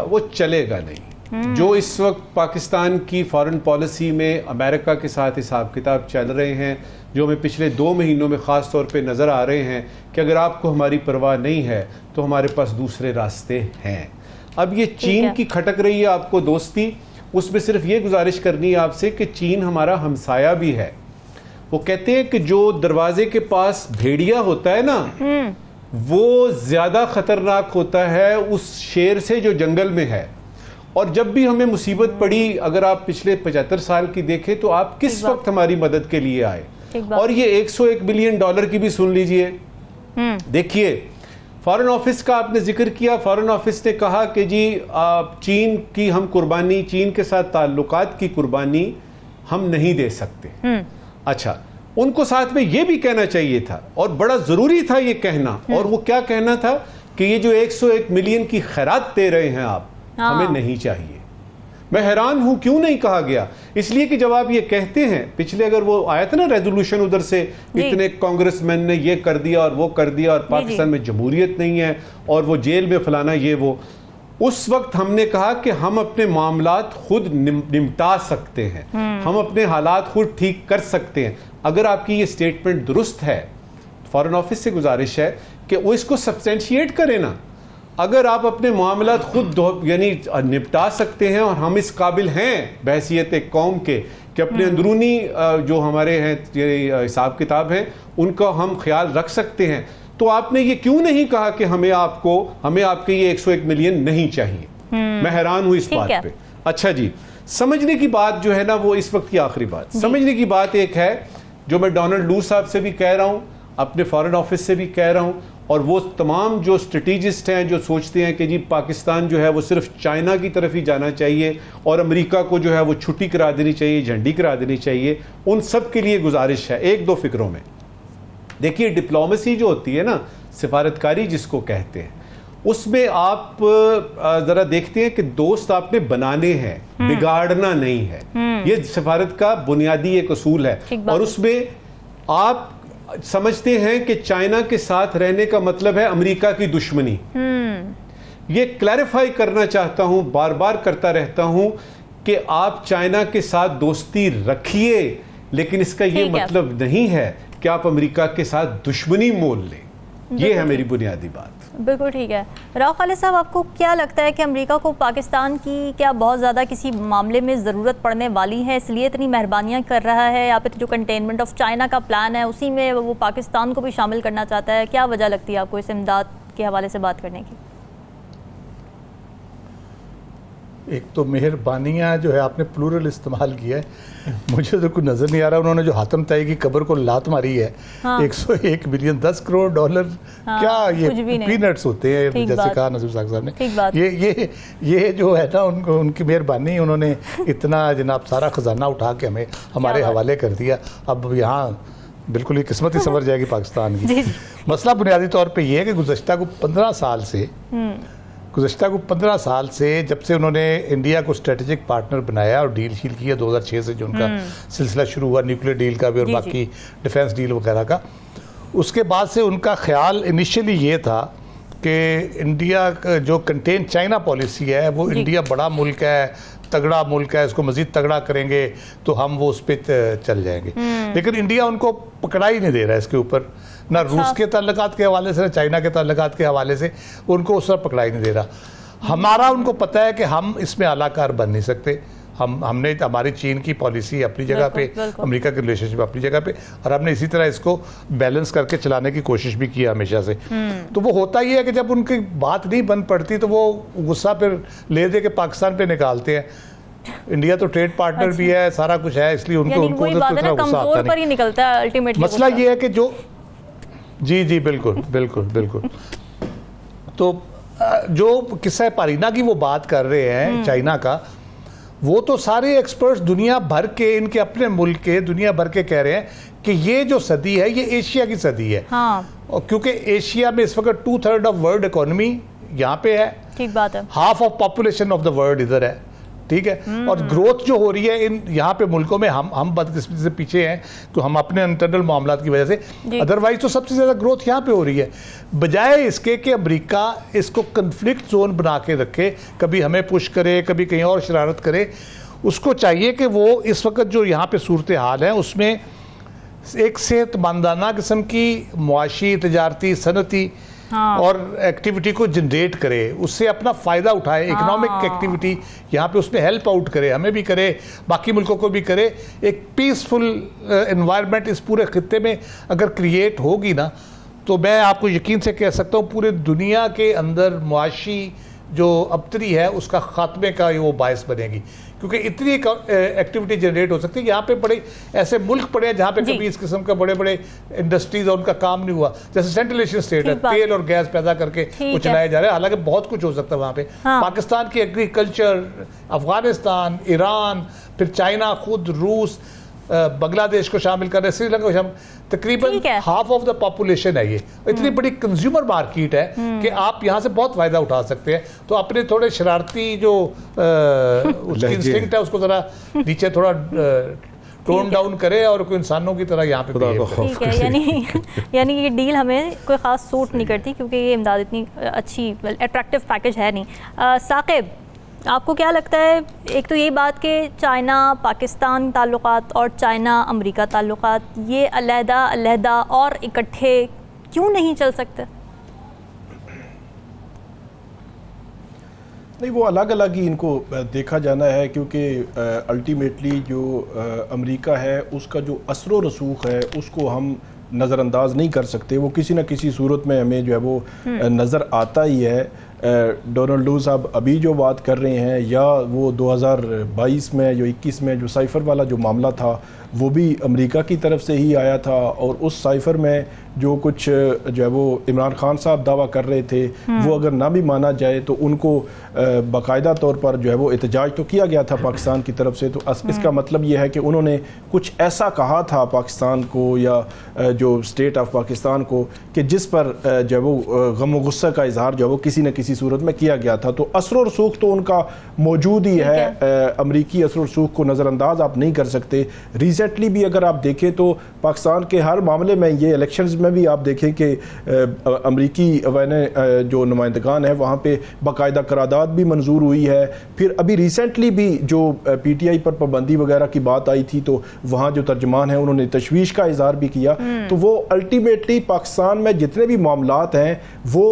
वो चलेगा नहीं। जो इस वक्त पाकिस्तान की फॉरेन पॉलिसी में अमेरिका के साथ हिसाब किताब चल रहे हैं, जो हमें पिछले 2 महीनों में ख़ास तौर पे नज़र आ रहे हैं कि अगर आपको हमारी परवाह नहीं है तो हमारे पास दूसरे रास्ते हैं। अब ये चीन की खटक रही है आपको दोस्ती, उसमें सिर्फ ये गुजारिश करनी है आपसे कि चीन हमारा हमसाया भी है। वो कहते हैं कि जो दरवाजे के पास भेड़िया होता है ना, वो ज़्यादा ख़तरनाक होता है उस शेर से जो जंगल में है। और जब भी हमें मुसीबत पड़ी, अगर आप पिछले 75 साल की देखें तो आप किस वक्त हमारी मदद के लिए आए। और ये $101 बिलियन की भी सुन लीजिए। देखिए, फॉरेन ऑफिस का आपने जिक्र किया, फॉरेन ऑफिस ने कहा कि जी चीन की हम कुर्बानी, चीन के साथ ताल्लुकात की कुर्बानी हम नहीं दे सकते। अच्छा, उनको साथ में ये भी कहना चाहिए था और बड़ा जरूरी था ये कहना, और वो क्या कहना था कि ये जो 101 मिलियन की खैरात दे रहे हैं आप, हमें नहीं चाहिए। मैं हैरान हूं क्यों नहीं कहा गया। इसलिए कि जब आप ये कहते हैं, पिछले अगर वो आया था ना रेजोल्यूशन उधर से, इतने कांग्रेसमैन ने ये कर दिया और वो कर दिया और पाकिस्तान में जमहूरियत नहीं है और वो जेल में फलाना ये वो, उस वक्त हमने कहा कि हम अपने मामलात खुद निपटा सकते हैं, हम अपने हालात खुद ठीक कर सकते हैं। अगर आपकी ये स्टेटमेंट दुरुस्त है, फॉरेन ऑफिस से गुजारिश है कि वो इसको सब्सटेंशिएट करें ना। अगर आप अपने मामलात खुद यानी निपटा सकते हैं और हम इस काबिल हैं बहैसियत एक कौम के कि अपने अंदरूनी जो हमारे हैं ये हिसाब किताब हैं उनका हम ख्याल रख सकते हैं, तो आपने ये क्यों नहीं कहा कि हमें आपके ये 101 मिलियन नहीं चाहिए। मैं हैरान हूं इस बात पे। अच्छा जी, समझने की बात जो है ना, वो इस वक्त की आखिरी बात समझने की बात एक है जो मैं डोनाल्ड लू साहब से भी कह रहा हूं, अपने फॉरेन ऑफिस से भी कह रहा हूं, और वो तमाम जो स्ट्रेटेजिस्ट हैं जो सोचते हैं कि जी पाकिस्तान जो है वो सिर्फ चाइना की तरफ ही जाना चाहिए और अमेरिका को जो है वो छुट्टी करा देनी चाहिए, झंडी करा देनी चाहिए, उन सब के लिए गुजारिश है 1-2 फिक्रों में। देखिए, डिप्लोमेसी जो होती है ना, सिफारतकारी जिसको कहते हैं, उसमें आप जरा देखते हैं कि दोस्त आपने बनाने हैं, बिगाड़ना नहीं है। ये सिफारत का बुनियादी एक असूल है। और उसमें आप समझते हैं कि चाइना के साथ रहने का मतलब है अमेरिका की दुश्मनी। ये क्लैरिफाई करना चाहता हूं, बार बार करता रहता हूं कि आप चाइना के साथ दोस्ती रखिए, लेकिन इसका ये मतलब नहीं है कि आप अमेरिका के साथ दुश्मनी मोल लें। ये है मेरी बुनियादी बात। बिल्कुल ठीक है। राव खालिद साहब, आपको क्या लगता है कि अमेरिका को पाकिस्तान की क्या बहुत ज़्यादा किसी मामले में ज़रूरत पड़ने वाली है, इसलिए इतनी मेहरबानियाँ कर रहा है, या फिर जो कंटेनमेंट ऑफ चाइना का प्लान है उसी में वो पाकिस्तान को भी शामिल करना चाहता है? क्या वजह लगती है आपको इस इमदाद के हवाले से बात करने की? एक तो मेहरबानियाँ जो है आपने प्लूरल इस्तेमाल किया है, मुझे तो कुछ नज़र नहीं आ रहा। उन्होंने जो हातम ताई की कब्र को लात मारी है, 101 बिलियन $10 करोड़, क्या ये पीनट्स होते हैं, जैसे कहा नजीर साहब ने। ये जो है ना उनकी मेहरबानी, उन्होंने इतना जनाब सारा खजाना उठा के हमारे हवाले कर दिया। अब यहाँ बिल्कुल ही किस्मत ही संवर जाएगी पाकिस्तान की। मसला बुनियादी तौर पर यह है कि गुज़श्ता को 15 साल से जब से उन्होंने इंडिया को स्ट्रेटेजिक पार्टनर बनाया और डील शील किया 2006 से जो उनका सिलसिला शुरू हुआ, न्यूक्लियर डील का भी और बाकी डिफेंस डील वगैरह का, उसके बाद से उनका ख्याल इनिशियली ये था कि इंडिया का जो कंटेन चाइना पॉलिसी है वो इंडिया बड़ा मुल्क है, तगड़ा मुल्क है, इसको मज़ीद तगड़ा करेंगे तो हम वो उस पर चल जाएंगे। लेकिन इंडिया उनको पकड़ा ही नहीं दे रहा है इसके ऊपर, ना रूस के ताल्लुकात के हवाले से ना चाइना के ताल्लुकात के हवाले से उनको उस तरह पकड़ा ही नहीं दे रहा। हमारा उनको पता है कि हम इसमें आलाकार बन नहीं सकते। हमने हमारी चीन की पॉलिसी अपनी जगह पे, अमेरिका के रिलेशनशिप अपनी जगह पे, और हमने इसी तरह इसको बैलेंस करके चलाने की कोशिश भी की हमेशा से। तो वो होता ही है कि जब उनकी बात नहीं बन पड़ती तो वो गुस्सा फिर ले दे के पाकिस्तान पे निकालते हैं। इंडिया तो ट्रेड पार्टनर भी है, सारा कुछ है, इसलिए उनको गुस्सा आता नहीं। मसला ये है कि जो जी बिल्कुल तो जो किस्सा पारीना की वो बात कर रहे हैं चाइना का, वो तो सारे एक्सपर्ट्स दुनिया भर के, इनके अपने मुल्क के, दुनिया भर के कह रहे हैं कि ये जो सदी है ये एशिया की सदी है। और क्योंकि एशिया में इस वक्त 2/3 ऑफ वर्ल्ड इकोनॉमी यहाँ पे है, ठीक बात है, half of population of the world इधर है, ठीक है। और ग्रोथ जो हो रही है इन यहाँ पे मुल्कों में, हम बदकिस्मती से पीछे हैं तो हम अपने इंटरनल मामलात की वजह से, अदरवाइज तो सबसे ज़्यादा ग्रोथ यहाँ पे हो रही है। बजाय इसके कि अमेरिका इसको कन्फ्लिक्ट जोन बना के रखे, कभी हमें पुश करे, कभी कहीं और शरारत करे, उसको चाहिए कि वो इस वक्त जो यहाँ पे सूरत हाल है उसमें एक सेहतमंदाना किस्म की मुआशी, तजारती, सनती और एक्टिविटी को जनरेट करे, उससे अपना फ़ायदा उठाए, इकोनॉमिक एक्टिविटी यहाँ पे उसमें हेल्प आउट करे, हमें भी करे, बाकी मुल्कों को भी करे। एक पीसफुल एनवायरनमेंट इस पूरे खित्ते में अगर क्रिएट होगी ना, तो मैं आपको यकीन से कह सकता हूँ पूरे दुनिया के अंदर मुआशी जो अबतरी है उसका खात्मे का वो बायस बनेगी, क्योंकि इतनी एक्टिविटी जनरेट हो सकती है। यहाँ पे बड़े ऐसे मुल्क पड़े हैं जहाँ पे कभी इस किस्म का बड़े बड़े इंडस्ट्रीज और उनका काम नहीं हुआ, जैसे सेंट्रल एशियन स्टेट है, तेल और गैस पैदा करके वो चलाए जा रहे हैं, हालांकि बहुत कुछ हो सकता है वहाँ पे। पाकिस्तान की एग्रीकल्चर, अफगानिस्तान, ईरान, फिर चाइना खुद, रूस, बांग्लादेश को शामिल कर रहे, श्रीलंका को शामिल, तकरीबन हाफ ऑफ द पॉपुलेशन है ये। इतनी बड़ी कंज्यूमर मार्केट है कि आप यहाँ से बहुत फायदा उठा सकते हैं। तो अपने थोड़े शरारती जो उसकी इंस्टिंक्ट है उसको जरा नीचे थोड़ा टोन डाउन करे और कोई इंसानों की तरह यहाँ पे ठीक है। यानी ये डील हमें कोई ख़ास सूट नहीं करती, क्योंकि ये इमदाद इतनी अच्छी अट्रैक्टिव पैकेज है नहीं। साकिब, आपको क्या लगता है, एक तो ये बात कि चाइना पाकिस्तान ताल्लुकात और चाइना अमेरिका ताल्लुकात ये अलहदा और इकट्ठे क्यों नहीं चल सकते? नहीं, वो अलग अलग ही इनको देखा जाना है, क्योंकि अल्टीमेटली जो अमेरिका है उसका जो असर व रसूख है उसको हम नज़रअंदाज नहीं कर सकते। वो किसी न किसी सूरत में हमें जो है वो नज़र आता ही है। डोनाल्ड लू साहब अभी जो बात कर रहे हैं, या वो 2022 में जो 21 में जो साइफ़र वाला जो मामला था वो भी अमेरिका की तरफ से ही आया था, और उस साइफ़र में जो कुछ जो है वो इमरान खान साहब दावा कर रहे थे वो अगर ना भी माना जाए तो उनको बाकायदा तौर पर जो है वो एहतजाज तो किया गया था पाकिस्तान की तरफ से। तो इसका मतलब ये है कि उन्होंने कुछ ऐसा कहा था पाकिस्तान को या जो स्टेट ऑफ पाकिस्तान को कि जिस पर जो है वो गम व गुस्सा का इजहार जो है वो किसी न किसी सूरत में किया गया था। तो असर और रसूख तो उनका मौजूद ही है, अमरीकी असर और रसूख को नज़रअंदाज आप नहीं कर सकते। रिसेंटली भी अगर आप देखें तो पाकिस्तान के हर मामले में, ये इलेक्शंस में भी आप देखें कि अमरीकी जो नुमाइंदगान है वहाँ पे बाकायदा करारदाद भी मंजूर हुई है। फिर अभी रिसेंटली भी जो PTI पर पाबंदी वगैरह की बात आई थी तो वहाँ जो तर्जमान है उन्होंने तशवीश का इजहार भी किया। तो वो अल्टीमेटली पाकिस्तान में जितने भी मामलात हैं वो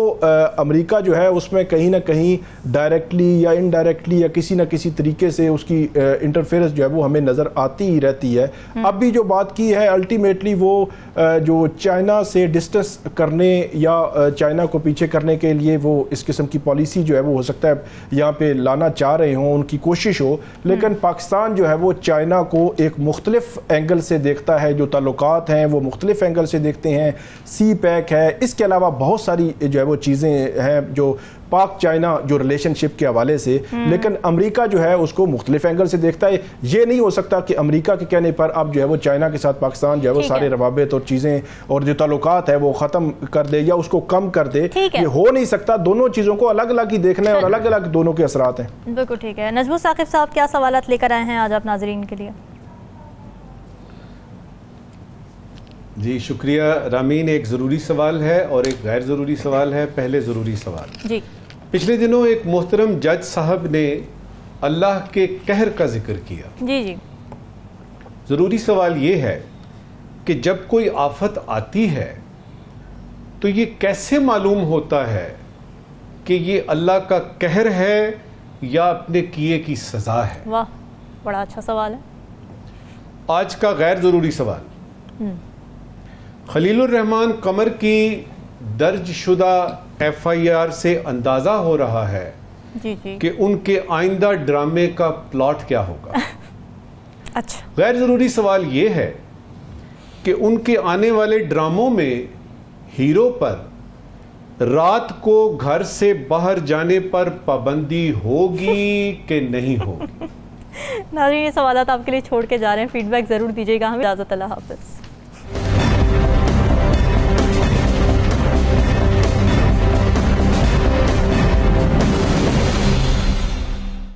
अमेरिका जो है उसमें कहीं ना कहीं डायरेक्टली या इनडायरेक्टली या किसी न किसी तरीके से उसकी इंटरफेरेंस जो है वो हमें नज़र आती ही रहती है। अब भी जो बात की है अल्टीमेटली वो जो चाइना से डिस्टेंस करने या चाइना को पीछे करने के लिए वो इस किस्म की पॉलिसी जो है वो हो सकता है यहाँ पे लाना चाह रहे हों, उनकी कोशिश हो। लेकिन पाकिस्तान जो है वो चाइना को एक मुख्तलिफ एंगल से देखता है, जो ताल्लुकात हैं वो मुख्तलिफ एंगल से देखते हैं। सी पैक है, इसके अलावा बहुत सारी जो है वो चीज़ें हैं जो पाक चाइना जो रिलेशनशिप के हवाले से, लेकिन अमेरिका जो है उसको मुख्तलिफ एंगल से देखता है। ये नहीं हो सकता कि अमेरिका के कहने पर अब जो है वो चाइना के साथ पाकिस्तान जो है वो सारे रवाबित और चीज़ें और जो ताल्लुकात है वो ख़त्म कर दे या उसको कम कर दे। ये हो नहीं सकता, दोनों चीज़ों को अलग अलग ही देखना है और अलग अलग दोनों के असरात हैं। बिल्कुल ठीक है। नजमुल साकिब साहब, क्या सवालात लेकर आए हैं आज आप नाजरीन के लिए? जी शुक्रिया रामीन। एक ज़रूरी सवाल है और एक गैर ज़रूरी सवाल है। पहले ज़रूरी सवाल जी, पिछले दिनों एक मोहतरम जज साहब ने अल्लाह के कहर का जिक्र किया। जी जी। ज़रूरी सवाल ये है कि जब कोई आफत आती है तो ये कैसे मालूम होता है कि ये अल्लाह का कहर है या अपने किए की सज़ा है? वाह, बड़ा अच्छा सवाल है। आज का गैर ज़रूरी सवाल, खलीलुर रहमान कमर की दर्ज शुदा FIR से अंदाज़ा हो रहा है जी जी कि उनके आइंदा ड्रामे का प्लॉट क्या होगा। अच्छा, गैर ज़रूरी सवाल ये है कि उनके आने वाले ड्रामों में हीरो पर रात को घर से बाहर जाने पर पाबंदी होगी कि नहीं होगी? नाज़रीन, ये सवाल आपके लिए छोड़ के जा रहे हैं, फीडबैक ज़रूर दीजिएगा हमें। इजाज़त, अल्लाह हाफ़िज़।